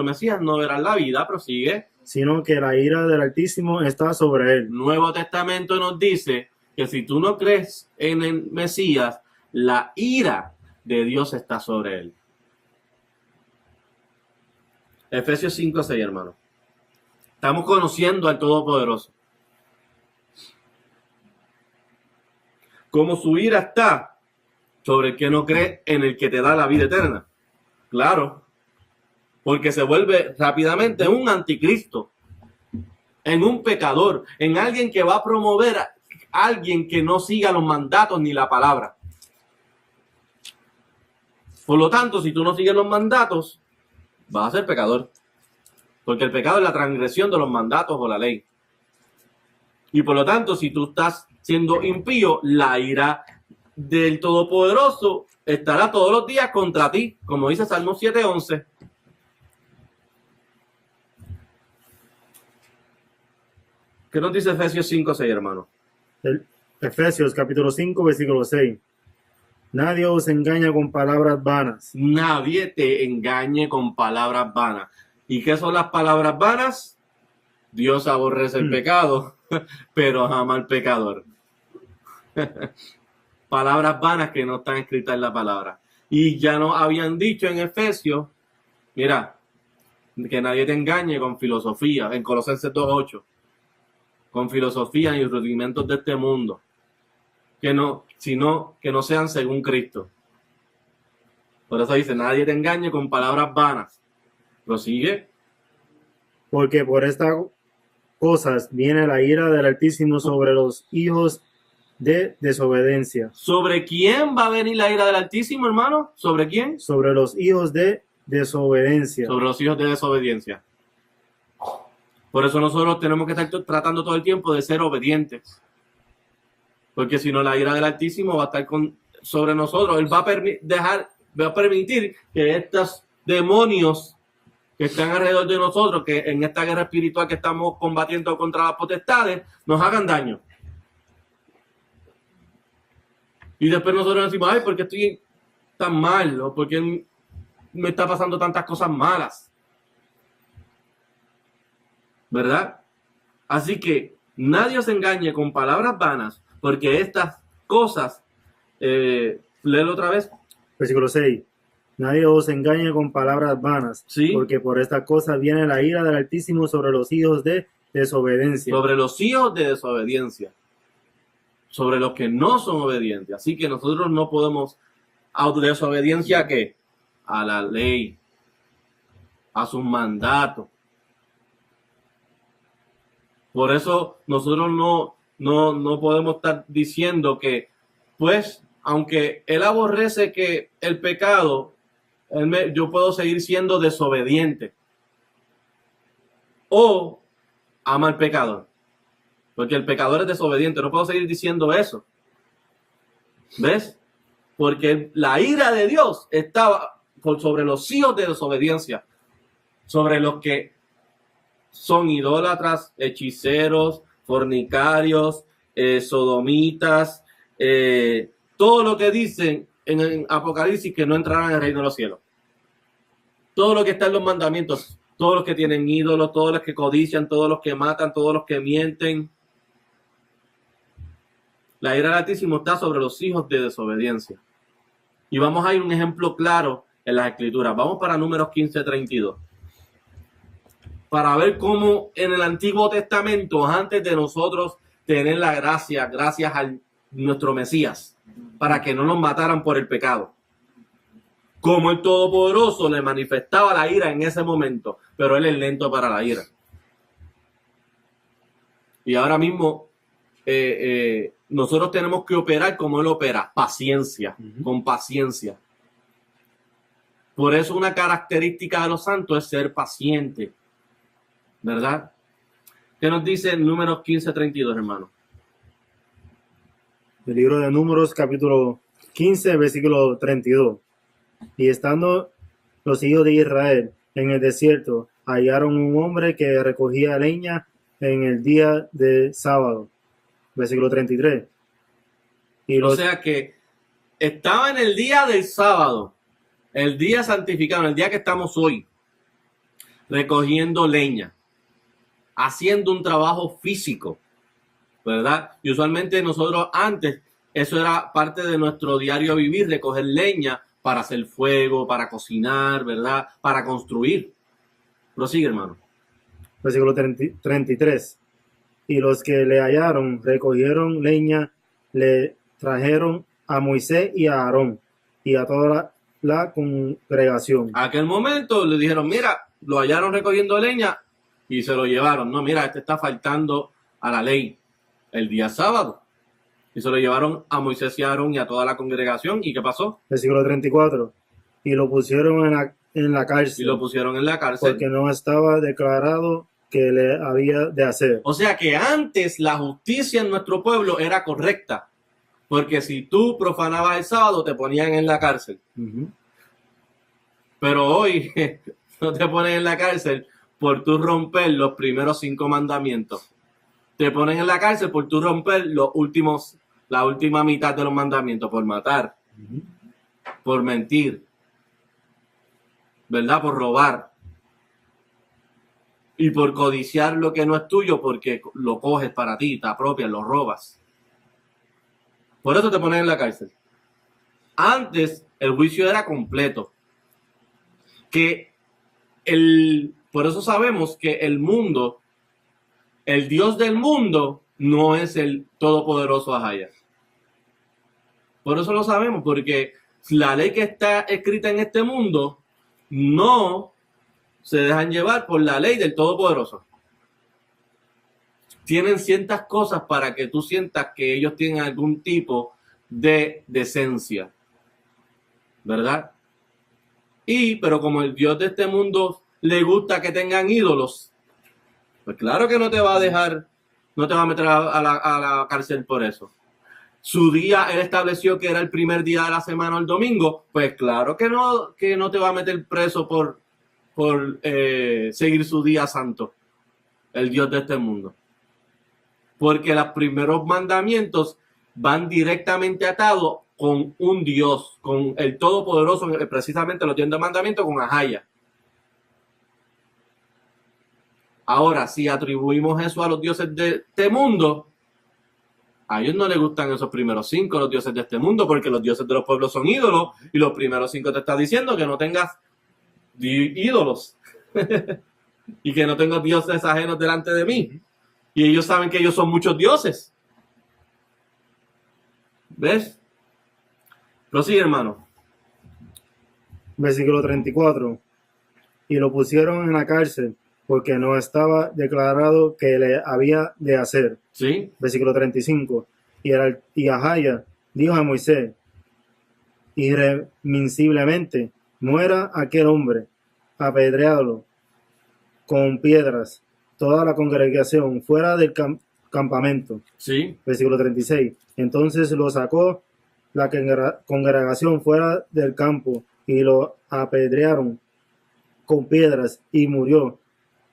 [SPEAKER 2] Mesías, no verás la vida. Prosigue.
[SPEAKER 3] sino que la ira del Altísimo está sobre él.
[SPEAKER 2] Nuevo Testamento nos dice que si tú no crees en el Mesías, la ira de Dios está sobre él. Efesios 5:6, hermano. Estamos conociendo al Todopoderoso. Como su ira está sobre el que no cree en el que te da la vida eterna. Claro, porque se vuelve rápidamente un anticristo, en un pecador, en alguien que va a promover a alguien que no siga los mandatos ni la palabra. Por lo tanto, si tú no sigues los mandatos, vas a ser pecador. Porque el pecado es la transgresión de los mandatos o la ley. Y por lo tanto, si tú estás siendo impío, la ira del Todopoderoso estará todos los días contra ti, como dice Salmo 7:11. ¿Qué nos dice Efesios 5:6, hermano?
[SPEAKER 3] Efesios capítulo 5, versículo 6. Nadie os engaña con palabras vanas.
[SPEAKER 2] Nadie te engañe con palabras vanas. ¿Y qué son las palabras vanas? Dios aborrece el pecado, pero ama al pecador. Palabras vanas que no están escritas en la palabra. Y ya nos habían dicho en Efesios, mira, que nadie te engañe con filosofía, en Colosenses 2:8, con filosofía y rudimentos de este mundo, sino que no sean según Cristo. Por eso dice, nadie te engañe con palabras vanas. Prosigue.
[SPEAKER 3] Porque por estas cosas viene la ira del Altísimo sobre los hijos de desobediencia.
[SPEAKER 2] ¿Sobre quién va a venir la ira del Altísimo, hermano? ¿Sobre quién?
[SPEAKER 3] Sobre los hijos de desobediencia.
[SPEAKER 2] Sobre los hijos de desobediencia. Por eso nosotros tenemos que estar tratando todo el tiempo de ser obedientes. Porque si no, la ira del Altísimo va a estar sobre nosotros. Él va a permitir que estos demonios que están alrededor de nosotros, que en esta guerra espiritual que estamos combatiendo contra las potestades, nos hagan daño. Y después nosotros decimos, ay, ¿por qué estoy tan mal? ¿O por qué me está pasando tantas cosas malas? ¿Verdad? Así que nadie os engañe con palabras vanas, porque estas cosas, léelo otra vez.
[SPEAKER 3] Versículo 6. Nadie os engañe con palabras vanas,
[SPEAKER 2] Sí.
[SPEAKER 3] porque por esta cosa viene la ira del Altísimo sobre los hijos de desobediencia.
[SPEAKER 2] Sobre los hijos de desobediencia. Sobre los que no son obedientes. Así que nosotros no podemos desobediencia ¿a qué? A la ley, a sus mandatos. Por eso nosotros no podemos estar diciendo que, pues, aunque él aborrece que el pecado, yo puedo seguir siendo desobediente o ama al pecador, porque el pecador es desobediente. No puedo seguir diciendo eso. ¿Ves? Porque la ira de Dios estaba sobre los hijos de desobediencia, sobre los que son idólatras, hechiceros, fornicarios, sodomitas, todo lo que dicen en Apocalipsis que no entrarán en el reino de los cielos. Todo lo que está en los mandamientos, todos los que tienen ídolos, todos los que codician, todos los que matan, todos los que mienten. La ira del Altísimo está sobre los hijos de desobediencia. Y vamos a ir a un ejemplo claro en las Escrituras. Vamos para Números 15:32. Para ver cómo en el Antiguo Testamento, antes de nosotros tener la gracia, gracias a nuestro Mesías, para que no nos mataran por el pecado, como el Todopoderoso le manifestaba la ira en ese momento, pero él es lento para la ira. Y ahora mismo nosotros tenemos que operar como Él opera, paciencia,
[SPEAKER 3] Ujú.
[SPEAKER 2] con paciencia. Por eso una característica de los santos es ser paciente, ¿verdad? ¿Qué nos dice Números 15:32, hermano?
[SPEAKER 3] El libro de Números, capítulo 15, versículo 32. Y estando los hijos de Israel en el desierto, hallaron un hombre que recogía leña en el día de sábado. Versículo 33. Y
[SPEAKER 2] O
[SPEAKER 3] los,
[SPEAKER 2] sea que estaba en el día del sábado, el día santificado, el día que estamos hoy, recogiendo leña, haciendo un trabajo físico, ¿verdad? Y usualmente nosotros antes, eso era parte de nuestro diario vivir, recoger leña para hacer fuego, para cocinar, ¿verdad? Para construir. Prosigue, hermano.
[SPEAKER 3] versículo 33. Y los que le hallaron recogieron leña, le trajeron a Moisés y a Aarón y a toda la congregación.
[SPEAKER 2] A aquel momento le dijeron, mira, lo hallaron recogiendo leña y se lo llevaron. No, mira, este está faltando a la ley el día sábado. Y se lo llevaron a Moisés y a Aarón y a toda la congregación. ¿Y qué pasó?
[SPEAKER 3] Versículo 34. Y lo pusieron en la
[SPEAKER 2] Y
[SPEAKER 3] cárcel
[SPEAKER 2] lo pusieron en la cárcel.
[SPEAKER 3] porque no estaba declarado que le había de hacer.
[SPEAKER 2] O sea que antes la justicia en nuestro pueblo era correcta. Porque si tú profanabas el sábado, te ponían en la cárcel.
[SPEAKER 3] Ujú.
[SPEAKER 2] Pero hoy no te ponen en la cárcel por tú romper los primeros 5 mandamientos. Te ponen en la cárcel por tú romper la última mitad de los mandamientos, por matar,
[SPEAKER 3] Ujú.
[SPEAKER 2] por mentir, ¿verdad? Por robar. Y por codiciar lo que no es tuyo porque lo coges para ti, te apropias, lo robas. Por eso te ponen en la cárcel. Antes el juicio era completo. Por eso sabemos que el mundo, el Dios del mundo, no es el todopoderoso Ahaya. Por eso lo sabemos, porque la ley que está escrita en este mundo no se dejan llevar por la ley del todopoderoso. Tienen ciertas cosas para que tú sientas que ellos tienen algún tipo de decencia, ¿verdad? Pero como el Dios de este mundo le gusta que tengan ídolos, pues claro que no te va a dejar, no te va a meter a la cárcel por eso. Su día, él estableció que era el primer día de la semana, el domingo, pues claro que no te va a meter preso por seguir su día santo, el Dios de este mundo. Porque los primeros mandamientos van directamente atados con un Dios, con el Todopoderoso, precisamente los 10 mandamientos con Ahaya. Ahora, si atribuimos eso a los dioses de este mundo, a ellos no les gustan esos primeros 5, los dioses de este mundo, porque los dioses de los pueblos son ídolos, y los primeros 5 te está diciendo que no tengas ídolos y que no tengo dioses ajenos delante de mí. Y ellos saben que ellos son muchos dioses. ¿Ves? Prosigue, hermano.
[SPEAKER 3] Versículo 34. Y lo pusieron en la cárcel porque no estaba declarado que le había de hacer.
[SPEAKER 2] ¿Sí?
[SPEAKER 3] Versículo 35. Y Ahaya dijo a Moisés, irremisiblemente muera aquel hombre, apedreadlo con piedras, toda la congregación fuera del campamento.
[SPEAKER 2] ¿Sí?
[SPEAKER 3] Versículo 36. Entonces lo sacó la congregación fuera del campo y lo apedrearon con piedras y murió,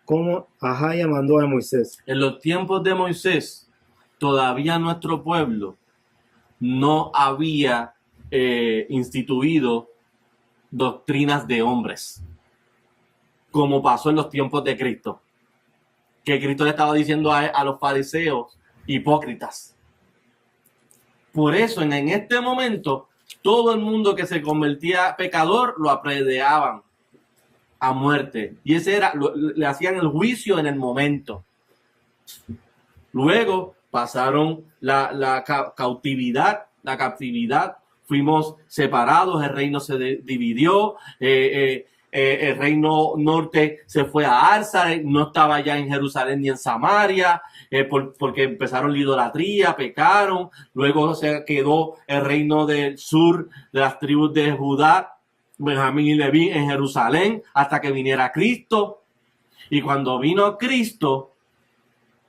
[SPEAKER 3] como Ahaya mandó a Moisés.
[SPEAKER 2] En los tiempos de Moisés, todavía nuestro pueblo no había instituido doctrinas de hombres, como pasó en los tiempos de Cristo. Que Cristo le estaba diciendo a los fariseos hipócritas. Por eso, en este momento, todo el mundo que se convertía pecador lo apedreaban a muerte. Y ese era, le hacían el juicio en el momento. Luego pasaron la captividad, fuimos separados, el reino se dividió, el reino norte se fue a Arsa, no estaba ya en Jerusalén ni en Samaria, porque empezaron la idolatría, pecaron. Luego se quedó el reino del sur de las tribus de Judá, Benjamín y Leví en Jerusalén, hasta que viniera Cristo. Y cuando vino Cristo,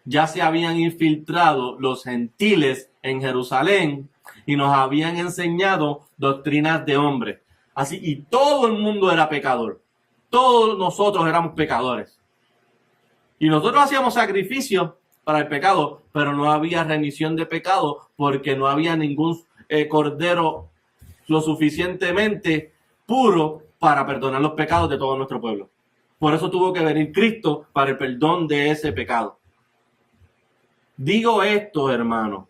[SPEAKER 2] ya se habían infiltrado los gentiles en Jerusalén y nos habían enseñado doctrinas de hombres. Así, y todo el mundo era pecador. Todos nosotros éramos pecadores. Y nosotros hacíamos sacrificios para el pecado, pero no había remisión de pecado porque no había ningún cordero lo suficientemente puro para perdonar los pecados de todo nuestro pueblo. Por eso tuvo que venir Cristo para el perdón de ese pecado. Digo esto, hermano,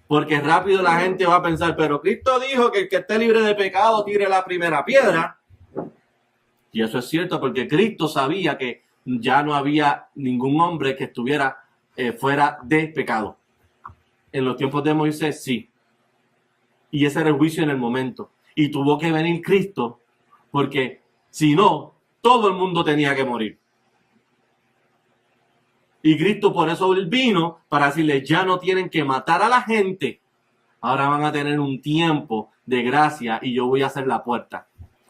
[SPEAKER 2] porque rápido la gente va a pensar, pero Cristo dijo que el que esté libre de pecado tire la primera piedra. Y eso es cierto, porque Cristo sabía que ya no había ningún hombre que estuviera fuera de pecado. En los tiempos de Moisés, sí. Y ese era el juicio en el momento. Y tuvo que venir Cristo, porque si no, todo el mundo tenía que morir. Y Cristo por eso vino para decirles, ya no tienen que matar a la gente. Ahora van a tener un tiempo de gracia y yo voy a hacer la puerta.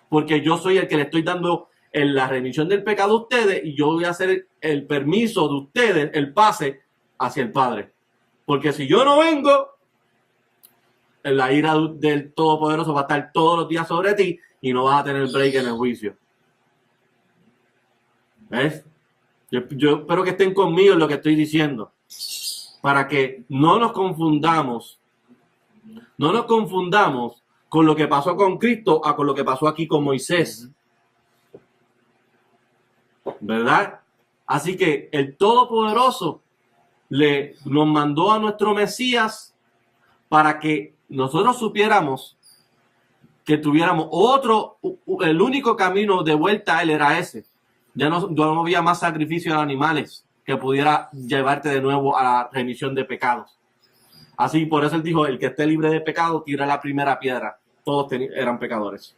[SPEAKER 2] Porque yo soy el que le estoy dando la remisión del pecado a ustedes y yo voy a hacer el permiso de ustedes, el pase hacia el Padre. Porque si yo no vengo, la ira del Todopoderoso va a estar todos los días sobre ti y no vas a tener break en el juicio. ¿Ves? Yo espero que estén conmigo en lo que estoy diciendo, para que no nos confundamos con lo que pasó con Cristo a con lo que pasó aquí con Moisés, ¿verdad? Así que el Todopoderoso nos mandó a nuestro Mesías para que nosotros supiéramos que tuviéramos el único camino de vuelta a él era ese. Ya no había más sacrificio de animales que pudiera llevarte de nuevo a la remisión de pecados. Así, por eso él dijo, el que esté libre de pecado, tira la primera piedra. Todos eran pecadores.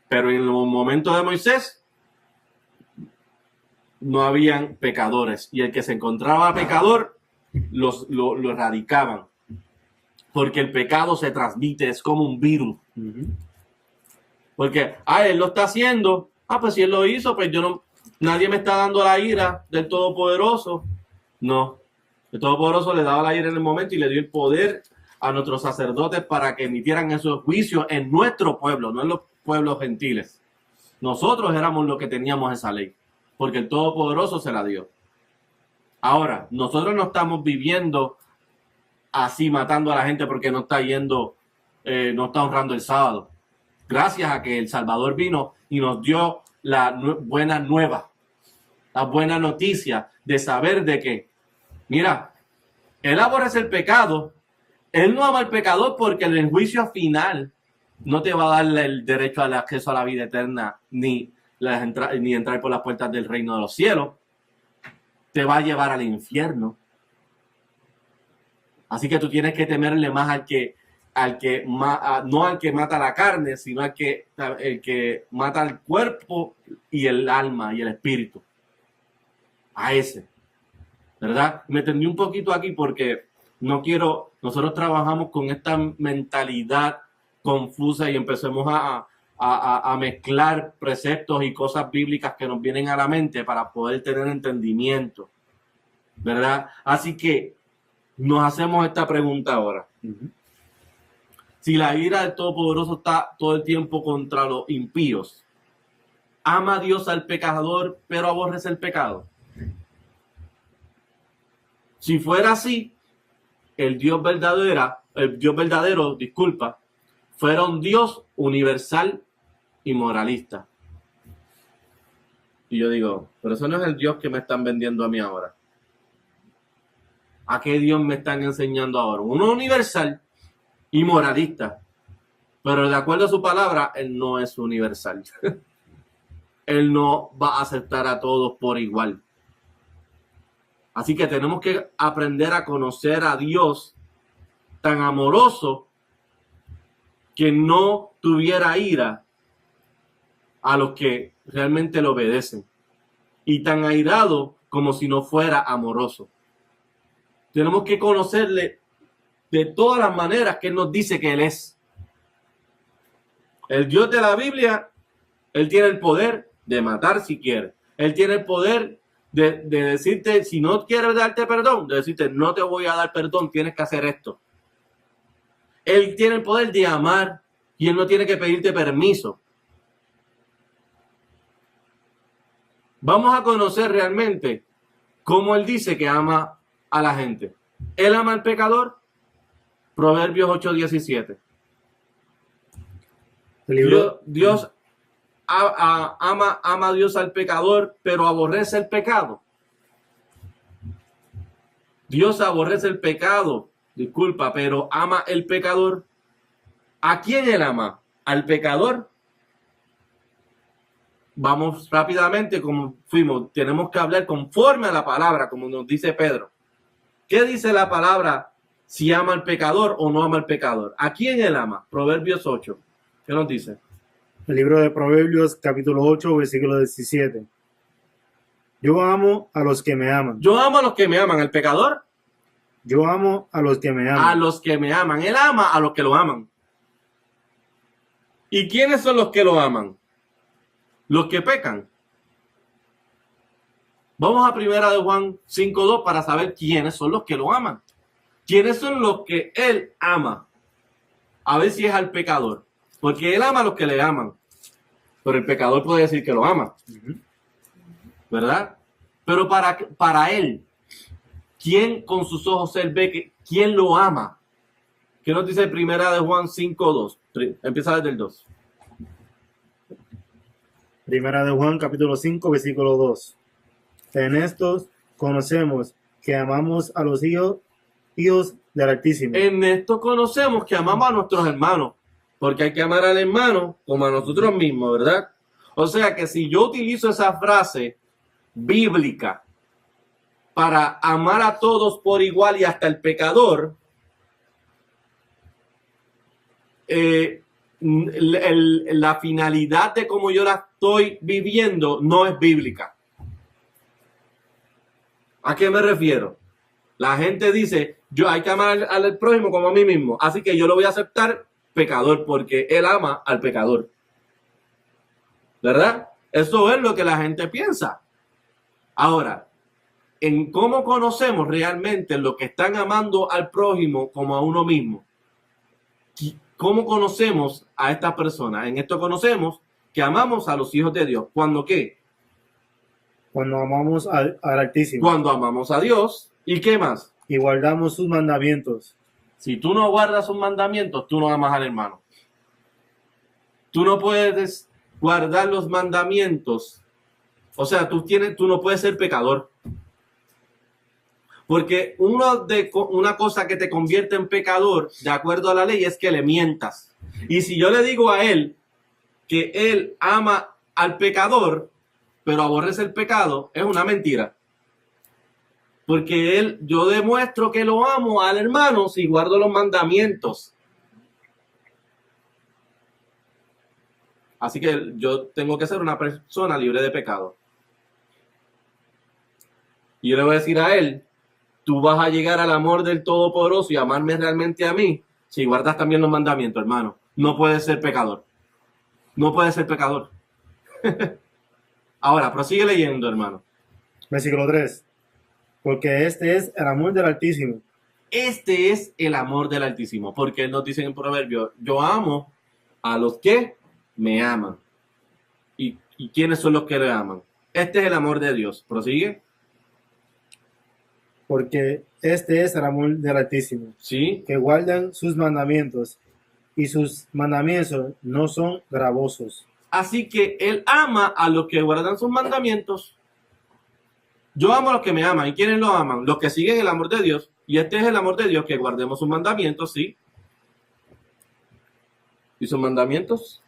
[SPEAKER 2] Pero en el momento de Moisés, no habían pecadores. Y el que se encontraba pecador, lo erradicaban. Porque el pecado se transmite, es como un virus. Porque, él lo está haciendo. Pues si él lo hizo, pues nadie me está dando la ira del Todopoderoso. No. El Todopoderoso le daba la ira en el momento y le dio el poder a nuestros sacerdotes para que emitieran esos juicios en nuestro pueblo, no en los pueblos gentiles. Nosotros éramos los que teníamos esa ley, porque el Todopoderoso se la dio. Ahora, nosotros no estamos viviendo así, matando a la gente porque no está honrando el sábado. Gracias a que el Salvador vino y nos dio la buena nueva, la buena noticia de saber de que, mira, él aborrece el pecado, él no ama al pecador porque en el juicio final no te va a dar el derecho al acceso a la vida eterna ni entrar por las puertas del reino de los cielos, te va a llevar al infierno. Así que tú tienes que temerle más no al que mata la carne, sino el que mata el cuerpo y el alma y el espíritu. A ese, ¿verdad? Me tendí un poquito aquí porque nosotros trabajamos con esta mentalidad confusa y empecemos a mezclar preceptos y cosas bíblicas que nos vienen a la mente para poder tener entendimiento, ¿verdad? Así que nos hacemos esta pregunta ahora. Si la ira del Todopoderoso está todo el tiempo contra los impíos, ¿ama Dios al pecador pero aborrece el pecado? Si fuera así, el Dios verdadero, fuera un Dios universal y moralista. Y yo digo, pero eso no es el Dios que me están vendiendo a mí ahora. ¿A qué Dios me están enseñando ahora? Uno universal y moralista. Pero de acuerdo a su palabra, Él no es universal. Él no va a aceptar a todos por igual. Así que tenemos que aprender a conocer a Dios tan amoroso que no tuviera ira a los que realmente le obedecen. Y tan airado como si no fuera amoroso. Tenemos que conocerle de todas las maneras que Él nos dice que Él es. El Dios de la Biblia, Él tiene el poder de matar si quiere. Él tiene el poder de decirte, si no quieres darte perdón, de decirte, no te voy a dar perdón, tienes que hacer esto. Él tiene el poder de amar y Él no tiene que pedirte permiso. Vamos a conocer realmente cómo Él dice que ama a la gente. Él ama al pecador. Proverbios 8:17. Dios ama a Dios al pecador, pero aborrece el pecado. Dios aborrece el pecado, disculpa, pero ama el pecador. ¿A quién Él ama? ¿Al pecador? Vamos rápidamente, como fuimos, tenemos que hablar conforme a la palabra, como nos dice Pedro. ¿Qué dice la palabra si ama al pecador o no ama al pecador? ¿A quién Él ama? Proverbios 8. ¿Qué nos dice?
[SPEAKER 3] El libro de Proverbios, capítulo 8, versículo 17. Yo amo a los que me aman.
[SPEAKER 2] Yo amo a los que me aman. ¿El pecador?
[SPEAKER 3] Yo amo a los que me aman.
[SPEAKER 2] A los que me aman. Él ama a los que lo aman. ¿Y quiénes son los que lo aman? Los que pecan. Vamos a primera de Juan 5:2 para saber quiénes son los que lo aman. ¿Quiénes son los que Él ama? A ver si es al pecador. Porque Él ama a los que le aman. Pero el pecador puede decir que lo ama. ¿Verdad? Pero para Él, ¿quién con sus ojos Él ve que quién lo ama? ¿Qué nos dice primera de Juan 5:2? Empieza desde el 2.
[SPEAKER 3] Primera de Juan, capítulo 5, versículo 2. En estos conocemos que amamos a los hijos del Altísimo.
[SPEAKER 2] En esto conocemos que amamos a nuestros hermanos, porque hay que amar al hermano como a nosotros mismos, ¿verdad? O sea que si yo utilizo esa frase bíblica para amar a todos por igual y hasta el pecador, la finalidad de cómo yo la estoy viviendo no es bíblica. ¿A qué me refiero? La gente dice, hay que amar al prójimo como a mí mismo, así que yo lo voy a aceptar pecador porque él ama al pecador. ¿Verdad? Eso es lo que la gente piensa. Ahora, en cómo conocemos realmente lo que están amando al prójimo como a uno mismo. ¿Cómo conocemos a esta persona? En esto conocemos que amamos a los hijos de Dios. ¿Cuándo qué?
[SPEAKER 3] Cuando amamos al Altísimo.
[SPEAKER 2] Cuando amamos a Dios. ¿Y qué más?
[SPEAKER 3] Y guardamos sus mandamientos.
[SPEAKER 2] Si tú no guardas sus mandamientos, tú no amas al hermano. Tú no puedes guardar los mandamientos. O sea, tú no puedes ser pecador. Porque una cosa que te convierte en pecador, de acuerdo a la ley, es que le mientas. Y si yo le digo a él que él ama al pecador, pero aborrece el pecado, es una mentira. Porque yo demuestro que lo amo al hermano si guardo los mandamientos. Así que yo tengo que ser una persona libre de pecado. Y yo le voy a decir a él, tú vas a llegar al amor del Todopoderoso y amarme realmente a mí si guardas también los mandamientos, hermano. No puedes ser pecador. No puedes ser pecador. Ahora, prosigue leyendo, hermano.
[SPEAKER 3] Versículo 3. Porque este es el amor del Altísimo.
[SPEAKER 2] Este es el amor del Altísimo. Porque él nos dice en Proverbio, yo amo a los que me aman. ¿Y quiénes son los que le aman? Este es el amor de Dios. Prosigue.
[SPEAKER 3] Porque este es el amor del Altísimo.
[SPEAKER 2] Sí.
[SPEAKER 3] Que guardan sus mandamientos. Y sus mandamientos no son gravosos.
[SPEAKER 2] Así que él ama a los que guardan sus mandamientos. Yo amo a los que me aman. ¿Y quiénes lo aman? Los que siguen el amor de Dios. Y este es el amor de Dios, que guardemos sus mandamientos, ¿sí? ¿Y sus mandamientos?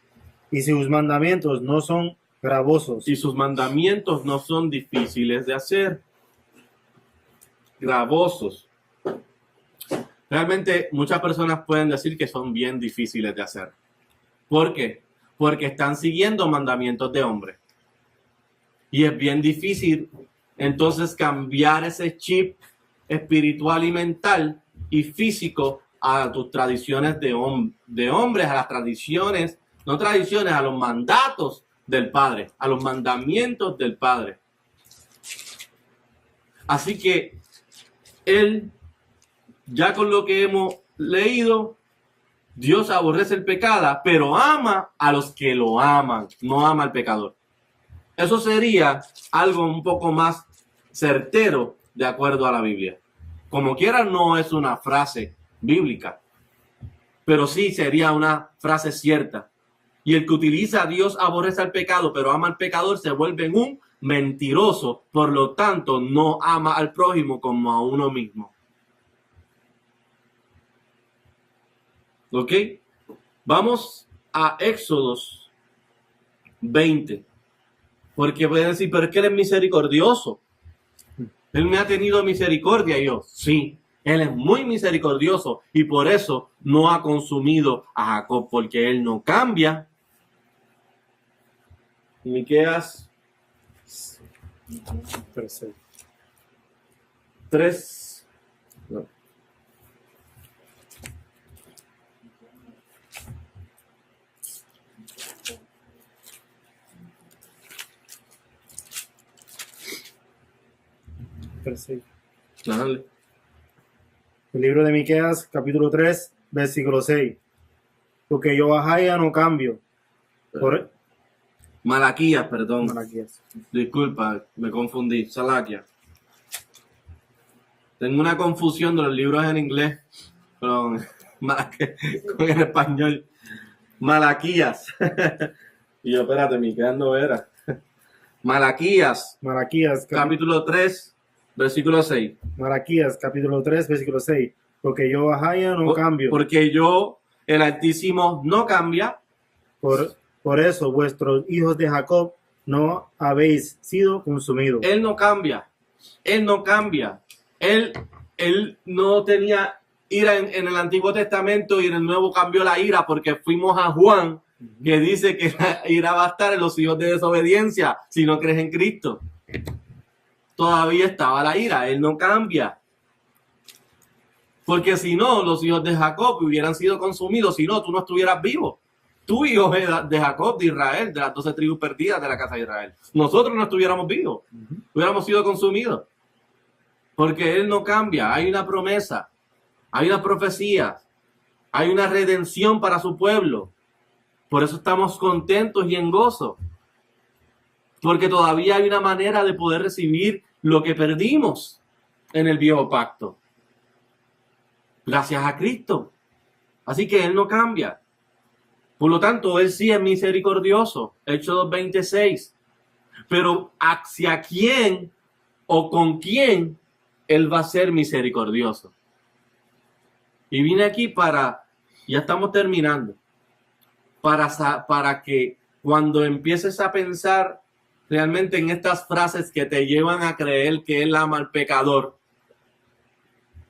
[SPEAKER 3] Y sus mandamientos no son gravosos.
[SPEAKER 2] Y sus mandamientos no son difíciles de hacer. Gravosos. Realmente muchas personas pueden decir que son bien difíciles de hacer. ¿Por qué? porque están siguiendo mandamientos de hombres. Y es bien difícil entonces cambiar ese chip espiritual y mental y físico a tus tradiciones de hombres, a las tradiciones, no tradiciones, a los mandatos del Padre, a los mandamientos del Padre. Así que él, ya con lo que hemos leído, Dios aborrece el pecado, pero ama a los que lo aman, no ama al pecador. Eso sería algo un poco más certero de acuerdo a la Biblia. Como quiera, no es una frase bíblica, pero sí sería una frase cierta. Y el que utiliza a Dios aborrece al pecado, pero ama al pecador, se vuelve un mentiroso, por lo tanto no ama al prójimo como a uno mismo. ¿Ok? Vamos a Éxodos 20. Porque pueden decir, pero es que Él es misericordioso. Él me ha tenido misericordia. Y yo, sí, Él es muy misericordioso y por eso no ha consumido a Jacob, porque Él no cambia. Miqueas 3. No. Dale.
[SPEAKER 3] El libro de Miqueas, capítulo 3, versículo 6. Porque yo Ahaya no cambio.
[SPEAKER 2] Malaquías, perdón.
[SPEAKER 3] Malaquías.
[SPEAKER 2] Disculpa, me confundí. Salaquia. Tengo una confusión de los libros en inglés con en español. Malaquías. Y yo, espérate, Miqueas no era. Malaquías, capítulo 3, versículo 6.
[SPEAKER 3] Malaquías, capítulo 3, versículo 6. Porque yo Ahaya no cambio.
[SPEAKER 2] Porque yo, el Altísimo, no cambia.
[SPEAKER 3] Por eso vuestros hijos de Jacob no habéis sido consumidos.
[SPEAKER 2] Él no cambia. Él no cambia. Él no tenía ira en el Antiguo Testamento y en el Nuevo cambió la ira porque fuimos a Juan, que dice que la ira va a estar en los hijos de desobediencia si no crees en Cristo. Todavía estaba la ira. Él no cambia. Porque si no, los hijos de Jacob hubieran sido consumidos. Si no, tú no estuvieras vivo. Tú, hijo de Jacob, de Israel, de las 12 tribus perdidas de la casa de Israel. Nosotros no estuviéramos vivos. Hubiéramos sido consumidos. Porque Él no cambia. Hay una promesa. Hay una profecía. Hay una redención para su pueblo. Por eso estamos contentos y en gozo. Porque todavía hay una manera de poder recibir lo que perdimos en el viejo pacto. Gracias a Cristo. Así que Él no cambia. Por lo tanto, Él sí es misericordioso. Hechos 2:26. Pero ¿hacia quién o con quién Él va a ser misericordioso? Y vine aquí ya estamos terminando, para que cuando empieces a pensar realmente en estas frases que te llevan a creer que Él ama al pecador,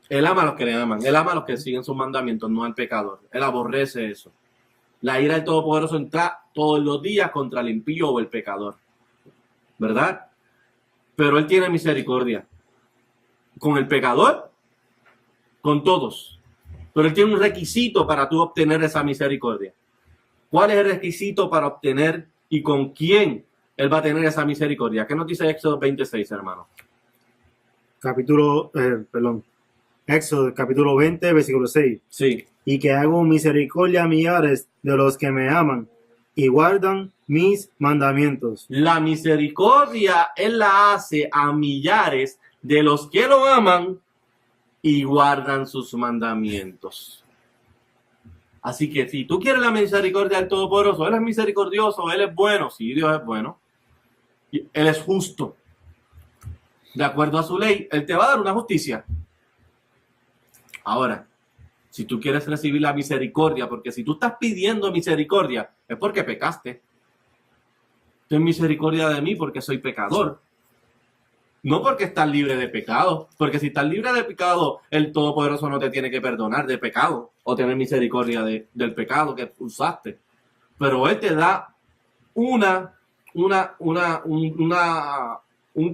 [SPEAKER 2] Él ama a los que le aman, Él ama a los que siguen sus mandamientos, no al pecador. Él aborrece eso. La ira del Todopoderoso entra todos los días contra el impío o el pecador, ¿verdad? Pero Él tiene misericordia con el pecador, con todos. Pero Él tiene un requisito para tú obtener esa misericordia. ¿Cuál es el requisito para obtener y con quién Él va a tener esa misericordia? ¿Qué nos dice Éxodo 26, hermano?
[SPEAKER 3] Éxodo, capítulo 20, versículo 6.
[SPEAKER 2] Sí.
[SPEAKER 3] Y que hago misericordia a millares de los que me aman y guardan mis mandamientos.
[SPEAKER 2] La misericordia Él la hace a millares de los que lo aman y guardan sus mandamientos. Así que si tú quieres la misericordia del Todopoderoso, Él es misericordioso, Él es bueno. Sí, Dios es bueno. Él es justo. De acuerdo a su ley, Él te va a dar una justicia. Ahora, si tú quieres recibir la misericordia, porque si tú estás pidiendo misericordia, es porque pecaste. Ten misericordia de mí porque soy pecador. No porque estás libre de pecado, porque si estás libre de pecado, el Todopoderoso no te tiene que perdonar de pecado o tener misericordia del pecado que usaste. pero Él te da un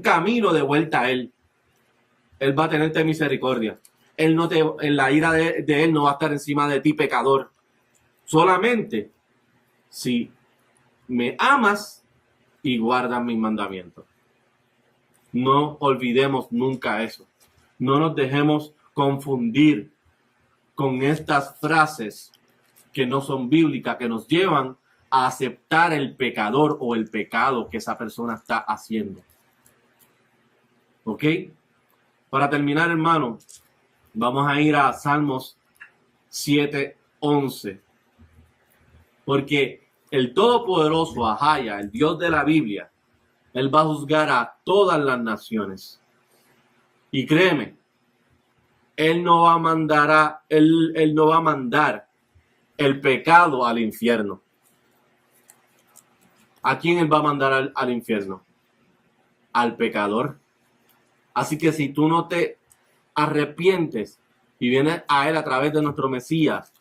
[SPEAKER 2] camino de vuelta a Él. Él va a tenerte misericordia. En la ira de Él no va a estar encima de ti, pecador. Solamente si me amas y guardas mis mandamientos. No olvidemos nunca eso. No nos dejemos confundir con estas frases que no son bíblicas, que nos llevan a aceptar el pecador o el pecado que esa persona está haciendo. ¿Ok? Para terminar, hermano, vamos a ir a Salmos 7:11. Porque el Todopoderoso, Ahaya, el Dios de la Biblia, Él va a juzgar a todas las naciones. Y créeme, Él no va a mandar el pecado al infierno. ¿A quién Él va a mandar al infierno? Al pecador. Así que si tú no te arrepientes y vienes a Él a través de nuestro Mesías,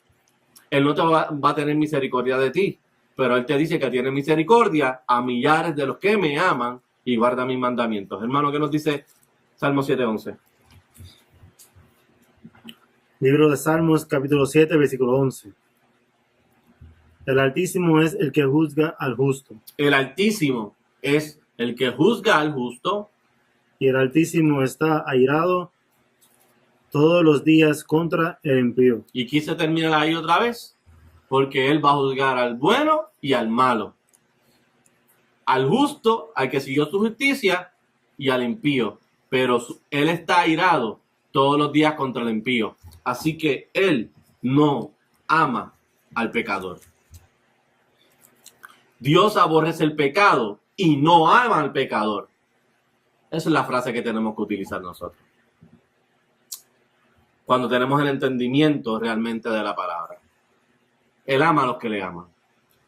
[SPEAKER 2] Él no te va a tener misericordia de ti, pero Él te dice que tiene misericordia a millares de los que me aman y guardan mis mandamientos. Hermano, ¿qué nos dice Salmo 7:11?
[SPEAKER 3] Libro de Salmos, capítulo 7, versículo 11. El Altísimo es el que juzga al justo.
[SPEAKER 2] El Altísimo es el que juzga al justo.
[SPEAKER 3] Y el Altísimo está airado todos los días contra el impío.
[SPEAKER 2] Y quise terminar ahí otra vez, porque Él va a juzgar al bueno y al malo. Al justo, al que siguió su justicia, y al impío. Pero Él está airado todos los días contra el impío. Así que Él no ama al pecador. Dios aborrece el pecado y no ama al pecador. Esa es la frase que tenemos que utilizar nosotros cuando tenemos el entendimiento realmente de la palabra. Él ama a los que le aman.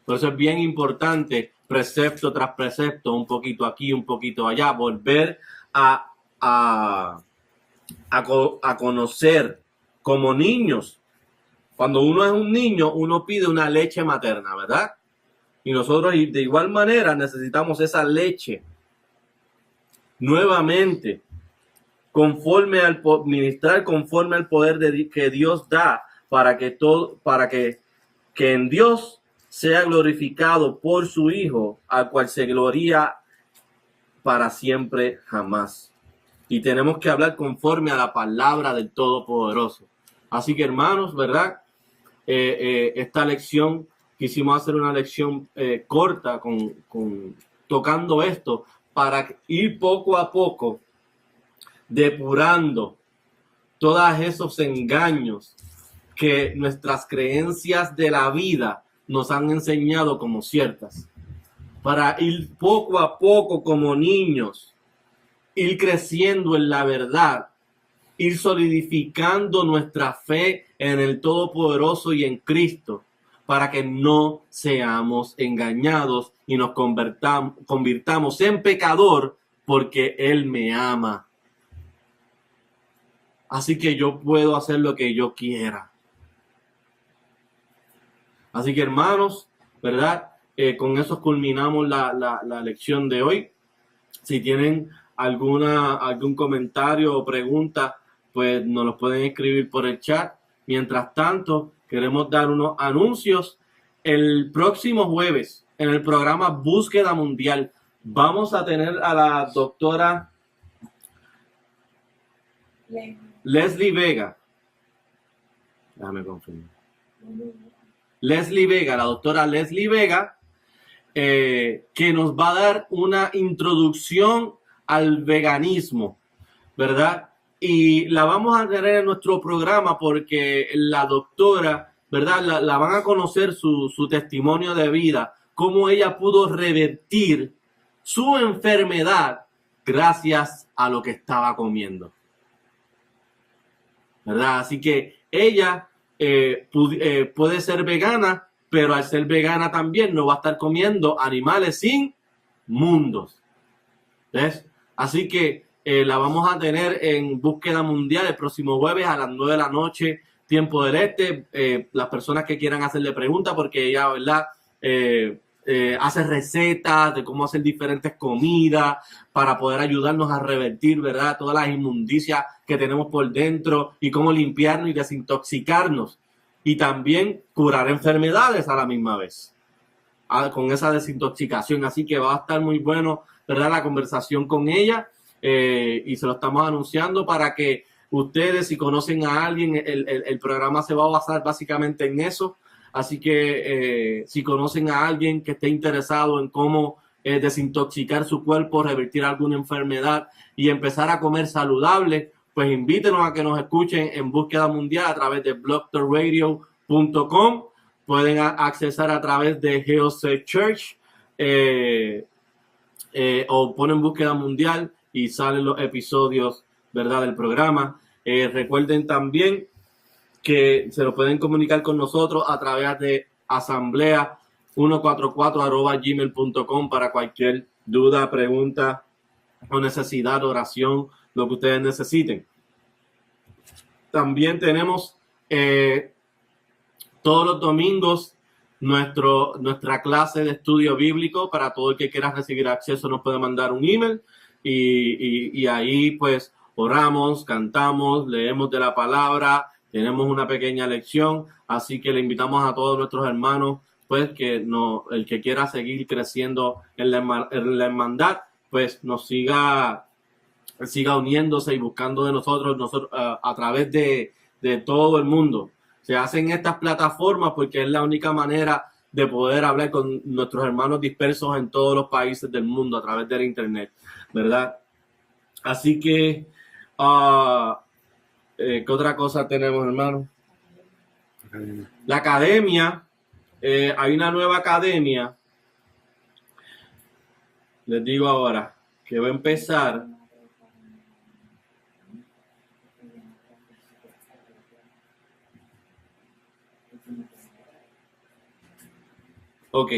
[SPEAKER 2] Por eso es bien importante, precepto tras precepto, un poquito aquí, un poquito allá, volver a conocer como niños. Cuando uno es un niño, uno pide una leche materna, ¿verdad? Y nosotros de igual manera necesitamos esa leche nuevamente, ministrar conforme al poder que Dios da, para que en Dios sea glorificado por su Hijo, al cual se gloria para siempre jamás. Y tenemos que hablar conforme a la palabra del Todopoderoso. Así que, hermanos, ¿verdad? Esta lección, quisimos hacer una lección corta tocando esto, para ir poco a poco depurando todos esos engaños que nuestras creencias de la vida nos han enseñado como ciertas. Para ir poco a poco como niños, ir creciendo en la verdad, ir solidificando nuestra fe en el Todopoderoso y en Cristo, para que no seamos engañados y nos convirtamos en pecador, porque Él me ama. Así que yo puedo hacer lo que yo quiera. Así que, hermanos, ¿verdad? Con eso culminamos la lección de hoy. Si tienen algún comentario o pregunta, pues nos los pueden escribir por el chat. Mientras tanto, queremos dar unos anuncios. El próximo jueves, en el programa Búsqueda Mundial, vamos a tener a la doctora Leslie Vega. Déjame confirmar. Leslie Vega, la doctora Leslie Vega, que nos va a dar una introducción al veganismo, ¿verdad? Y la vamos a tener en nuestro programa porque la doctora, ¿verdad? La van a conocer su testimonio de vida, cómo ella pudo revertir su enfermedad gracias a lo que estaba comiendo, ¿verdad? Así que ella puede ser vegana, pero al ser vegana también no va a estar comiendo animales inmundos. ¿Ves? Así que la vamos a tener en Búsqueda Mundial el próximo jueves a las 9 de la noche, tiempo del este. Las personas que quieran hacerle preguntas, porque ella, ¿verdad? hace recetas de cómo hacer diferentes comidas para poder ayudarnos a revertir, ¿verdad?, todas las inmundicias que tenemos por dentro y cómo limpiarnos y desintoxicarnos. Y también curar enfermedades a la misma vez, con esa desintoxicación. Así que va a estar muy bueno, ¿verdad?, la conversación con ella, y se lo estamos anunciando para que ustedes, si conocen a alguien, el programa se va a basar básicamente en eso. Así que si conocen a alguien que esté interesado en cómo desintoxicar su cuerpo, revertir alguna enfermedad y empezar a comer saludable, pues invítenos a que nos escuchen en Búsqueda Mundial a través de blogtalkradio.com. Pueden accesar a través de GeoSet Church, o ponen Búsqueda Mundial y salen los episodios, ¿verdad?, del programa. Recuerden también que se lo pueden comunicar con nosotros a través de asamblea144@gmail.com para cualquier duda, pregunta o necesidad, oración, lo que ustedes necesiten. También tenemos todos los domingos nuestra clase de estudio bíblico. Para todo el que quiera recibir acceso nos puede mandar un email y ahí pues oramos, cantamos, leemos de la palabra, tenemos una pequeña lección. Así que le invitamos a todos nuestros hermanos pues que el que quiera seguir creciendo en la hermandad pues nos siga uniéndose y buscando de nosotros a través de todo el mundo. Se hacen estas plataformas porque es la única manera de poder hablar con nuestros hermanos dispersos en todos los países del mundo a través del internet, ¿verdad? Así que, ¿qué otra cosa tenemos, hermano? La academia, hay una nueva academia, les digo ahora, que va a empezar. Ok.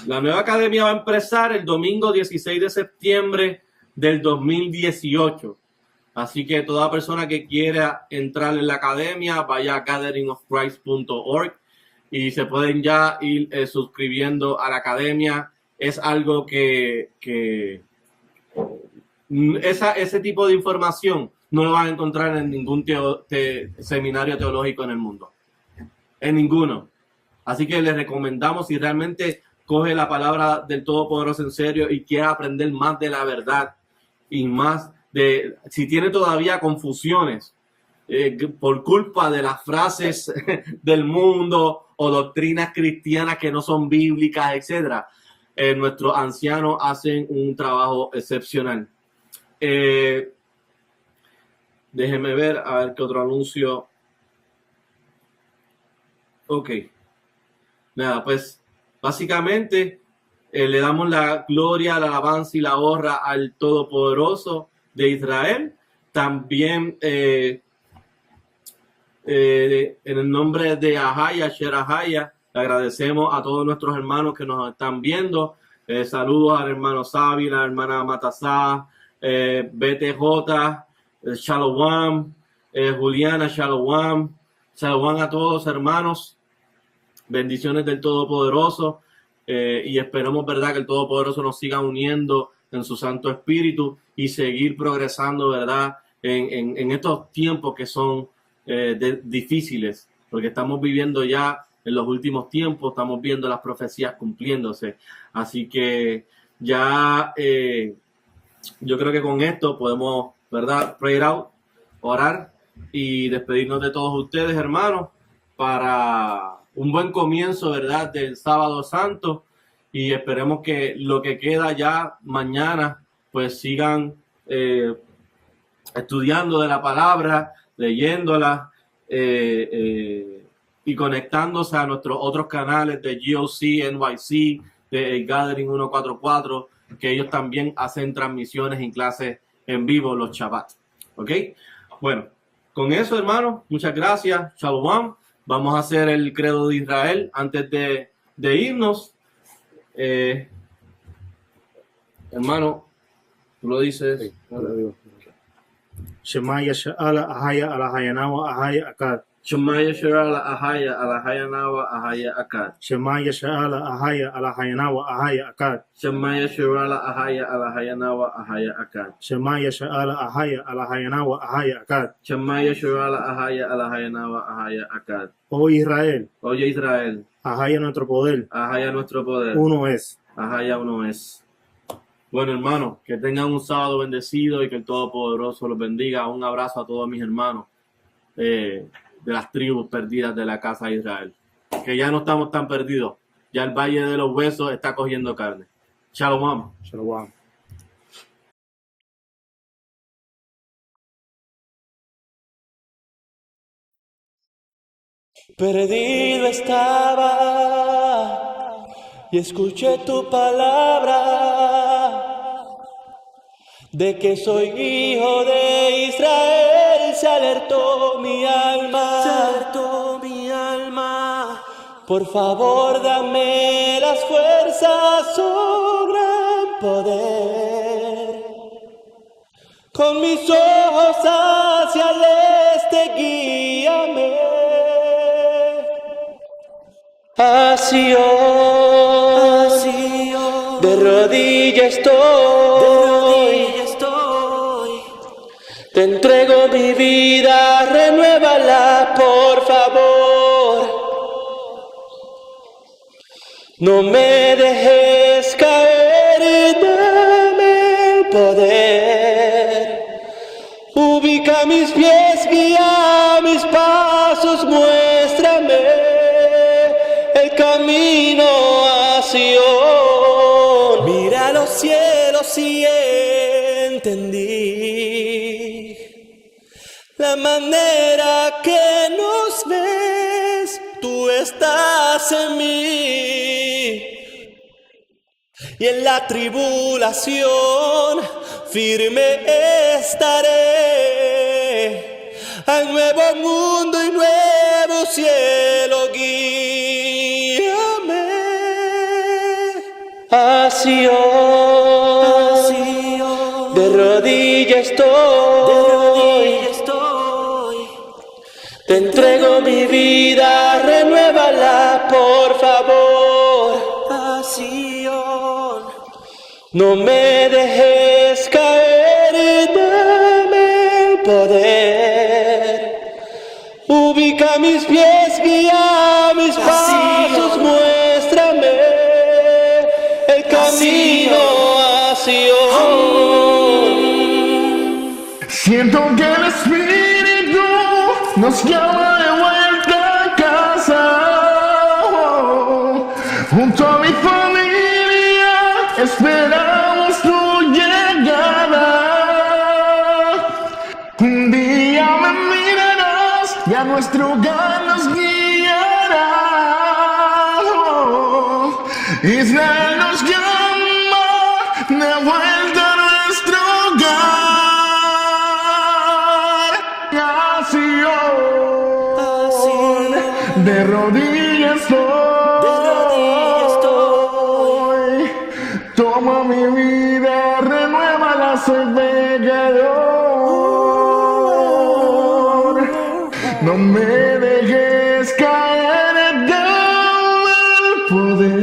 [SPEAKER 2] La nueva academia va a empezar el domingo 16 de septiembre del 2018. Así que toda persona que quiera entrar en la academia, vaya a gatheringofchrist.org y se pueden ya ir suscribiendo a la academia. Es algo que ese tipo de información no lo van a encontrar en ningún seminario teológico en el mundo. En ninguno. Así que les recomendamos, si realmente coge la palabra del Todopoderoso en serio y quiere aprender más de la verdad y más si tiene todavía confusiones por culpa de las frases del mundo o doctrinas cristianas que no son bíblicas, etcétera, nuestros ancianos hacen un trabajo excepcional. Déjenme ver, a ver qué otro anuncio. Ok. Nada, pues básicamente le damos la gloria, la alabanza y la honra al Todopoderoso de Israel. También en el nombre de Ahaya, Sher Ahaya, le agradecemos a todos nuestros hermanos que nos están viendo. Saludos al hermano Sabi, la hermana Matasá, BTJ, Shalom, Juliana, Shalom a todos hermanos. Bendiciones del Todopoderoso, y esperamos, ¿verdad?, que el Todopoderoso nos siga uniendo en su Santo Espíritu y seguir progresando, ¿verdad?, en estos tiempos que son difíciles, porque estamos viviendo ya en los últimos tiempos, estamos viendo las profecías cumpliéndose. Así que ya yo creo que con esto podemos, ¿verdad?, pray out, orar y despedirnos de todos ustedes, hermanos, para un buen comienzo, ¿verdad?, del Sábado Santo, y esperemos que lo que queda ya mañana pues sigan estudiando de la palabra, leyéndola y conectándose a nuestros otros canales de GOC, NYC, de Gathering 144, que ellos también hacen transmisiones y clases en vivo los Shabbat. ¿Ok? Bueno, con eso, hermanos, muchas gracias. Shalom. Vamos a hacer el credo de Israel antes de irnos. Hermano, tú lo dices.
[SPEAKER 3] Sí, Shema Yasha'ala Ahaya Alahayanawa Ahaya Akad.
[SPEAKER 2] Shema Yasha'ala Ahaya Alahayanawa Ahaya Akad.
[SPEAKER 3] Shema Yasha'ala Ahaya Alahayanawa Ahaya Akad.
[SPEAKER 2] Shema Yasha'ala Ahaya Alahayanawa Ahaya Akad.
[SPEAKER 3] Shema Yasha'ala Ahaya Alahayanawa Ahaya Akad.
[SPEAKER 2] Shema Yasha'ala Ahaya Alahayanawa Ahaya Akad.
[SPEAKER 3] Oh Israel,
[SPEAKER 2] Oye Israel,
[SPEAKER 3] Ahaya nuestro poder,
[SPEAKER 2] Ahaya nuestro poder.
[SPEAKER 3] uno es.
[SPEAKER 2] Ahaya uno es. Bueno, hermanos, que tengan un sábado bendecido y que el Todopoderoso los bendiga. Un abrazo a todos mis hermanos de las tribus perdidas de la casa de Israel. Que ya no estamos tan perdidos. Ya el Valle de los Huesos está cogiendo carne. Shalom.
[SPEAKER 3] Shalom.
[SPEAKER 1] Perdido estaba y escuché tu palabra de que soy hijo de Israel. Se alertó mi alma. Por favor, dame las fuerzas, su gran poder. Con mis ojos hacia el este, guíame. A Sion, de rodillas estoy, te entrego mi vida, renuévala por favor. No me dejes caer, dame el poder. Ubica mis pies, guía mis pasos, muéstrame el camino a Sion. Mira los cielos y entendí la manera que nos ves. Tú estás en mí y en la tribulación firme estaré. Al nuevo mundo y nuevo cielo guíame. A Sion, de rodillas estoy, te entrego mi vida, renuévala por favor. A Sion, no me dejes caer, dame el poder. Ubica mis pies, guía mis pasos, muéstrame el camino a Sion.
[SPEAKER 4] Siento que el Espíritu nos llama de vuelta a casa. Junto a mi familia esperamos tu llegada. Un día me mirarás y a nuestro hogar nos guiará. Israel nos llama de vuelta a nuestro hogar. A Sion, de rodillas estoy. Toma mi vida, renuévala, soy pecador. No me dejes caer, dame el poder.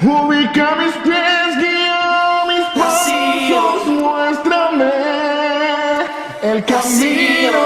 [SPEAKER 4] Ubica mis pies, guía mis pasos, muéstrame el camino.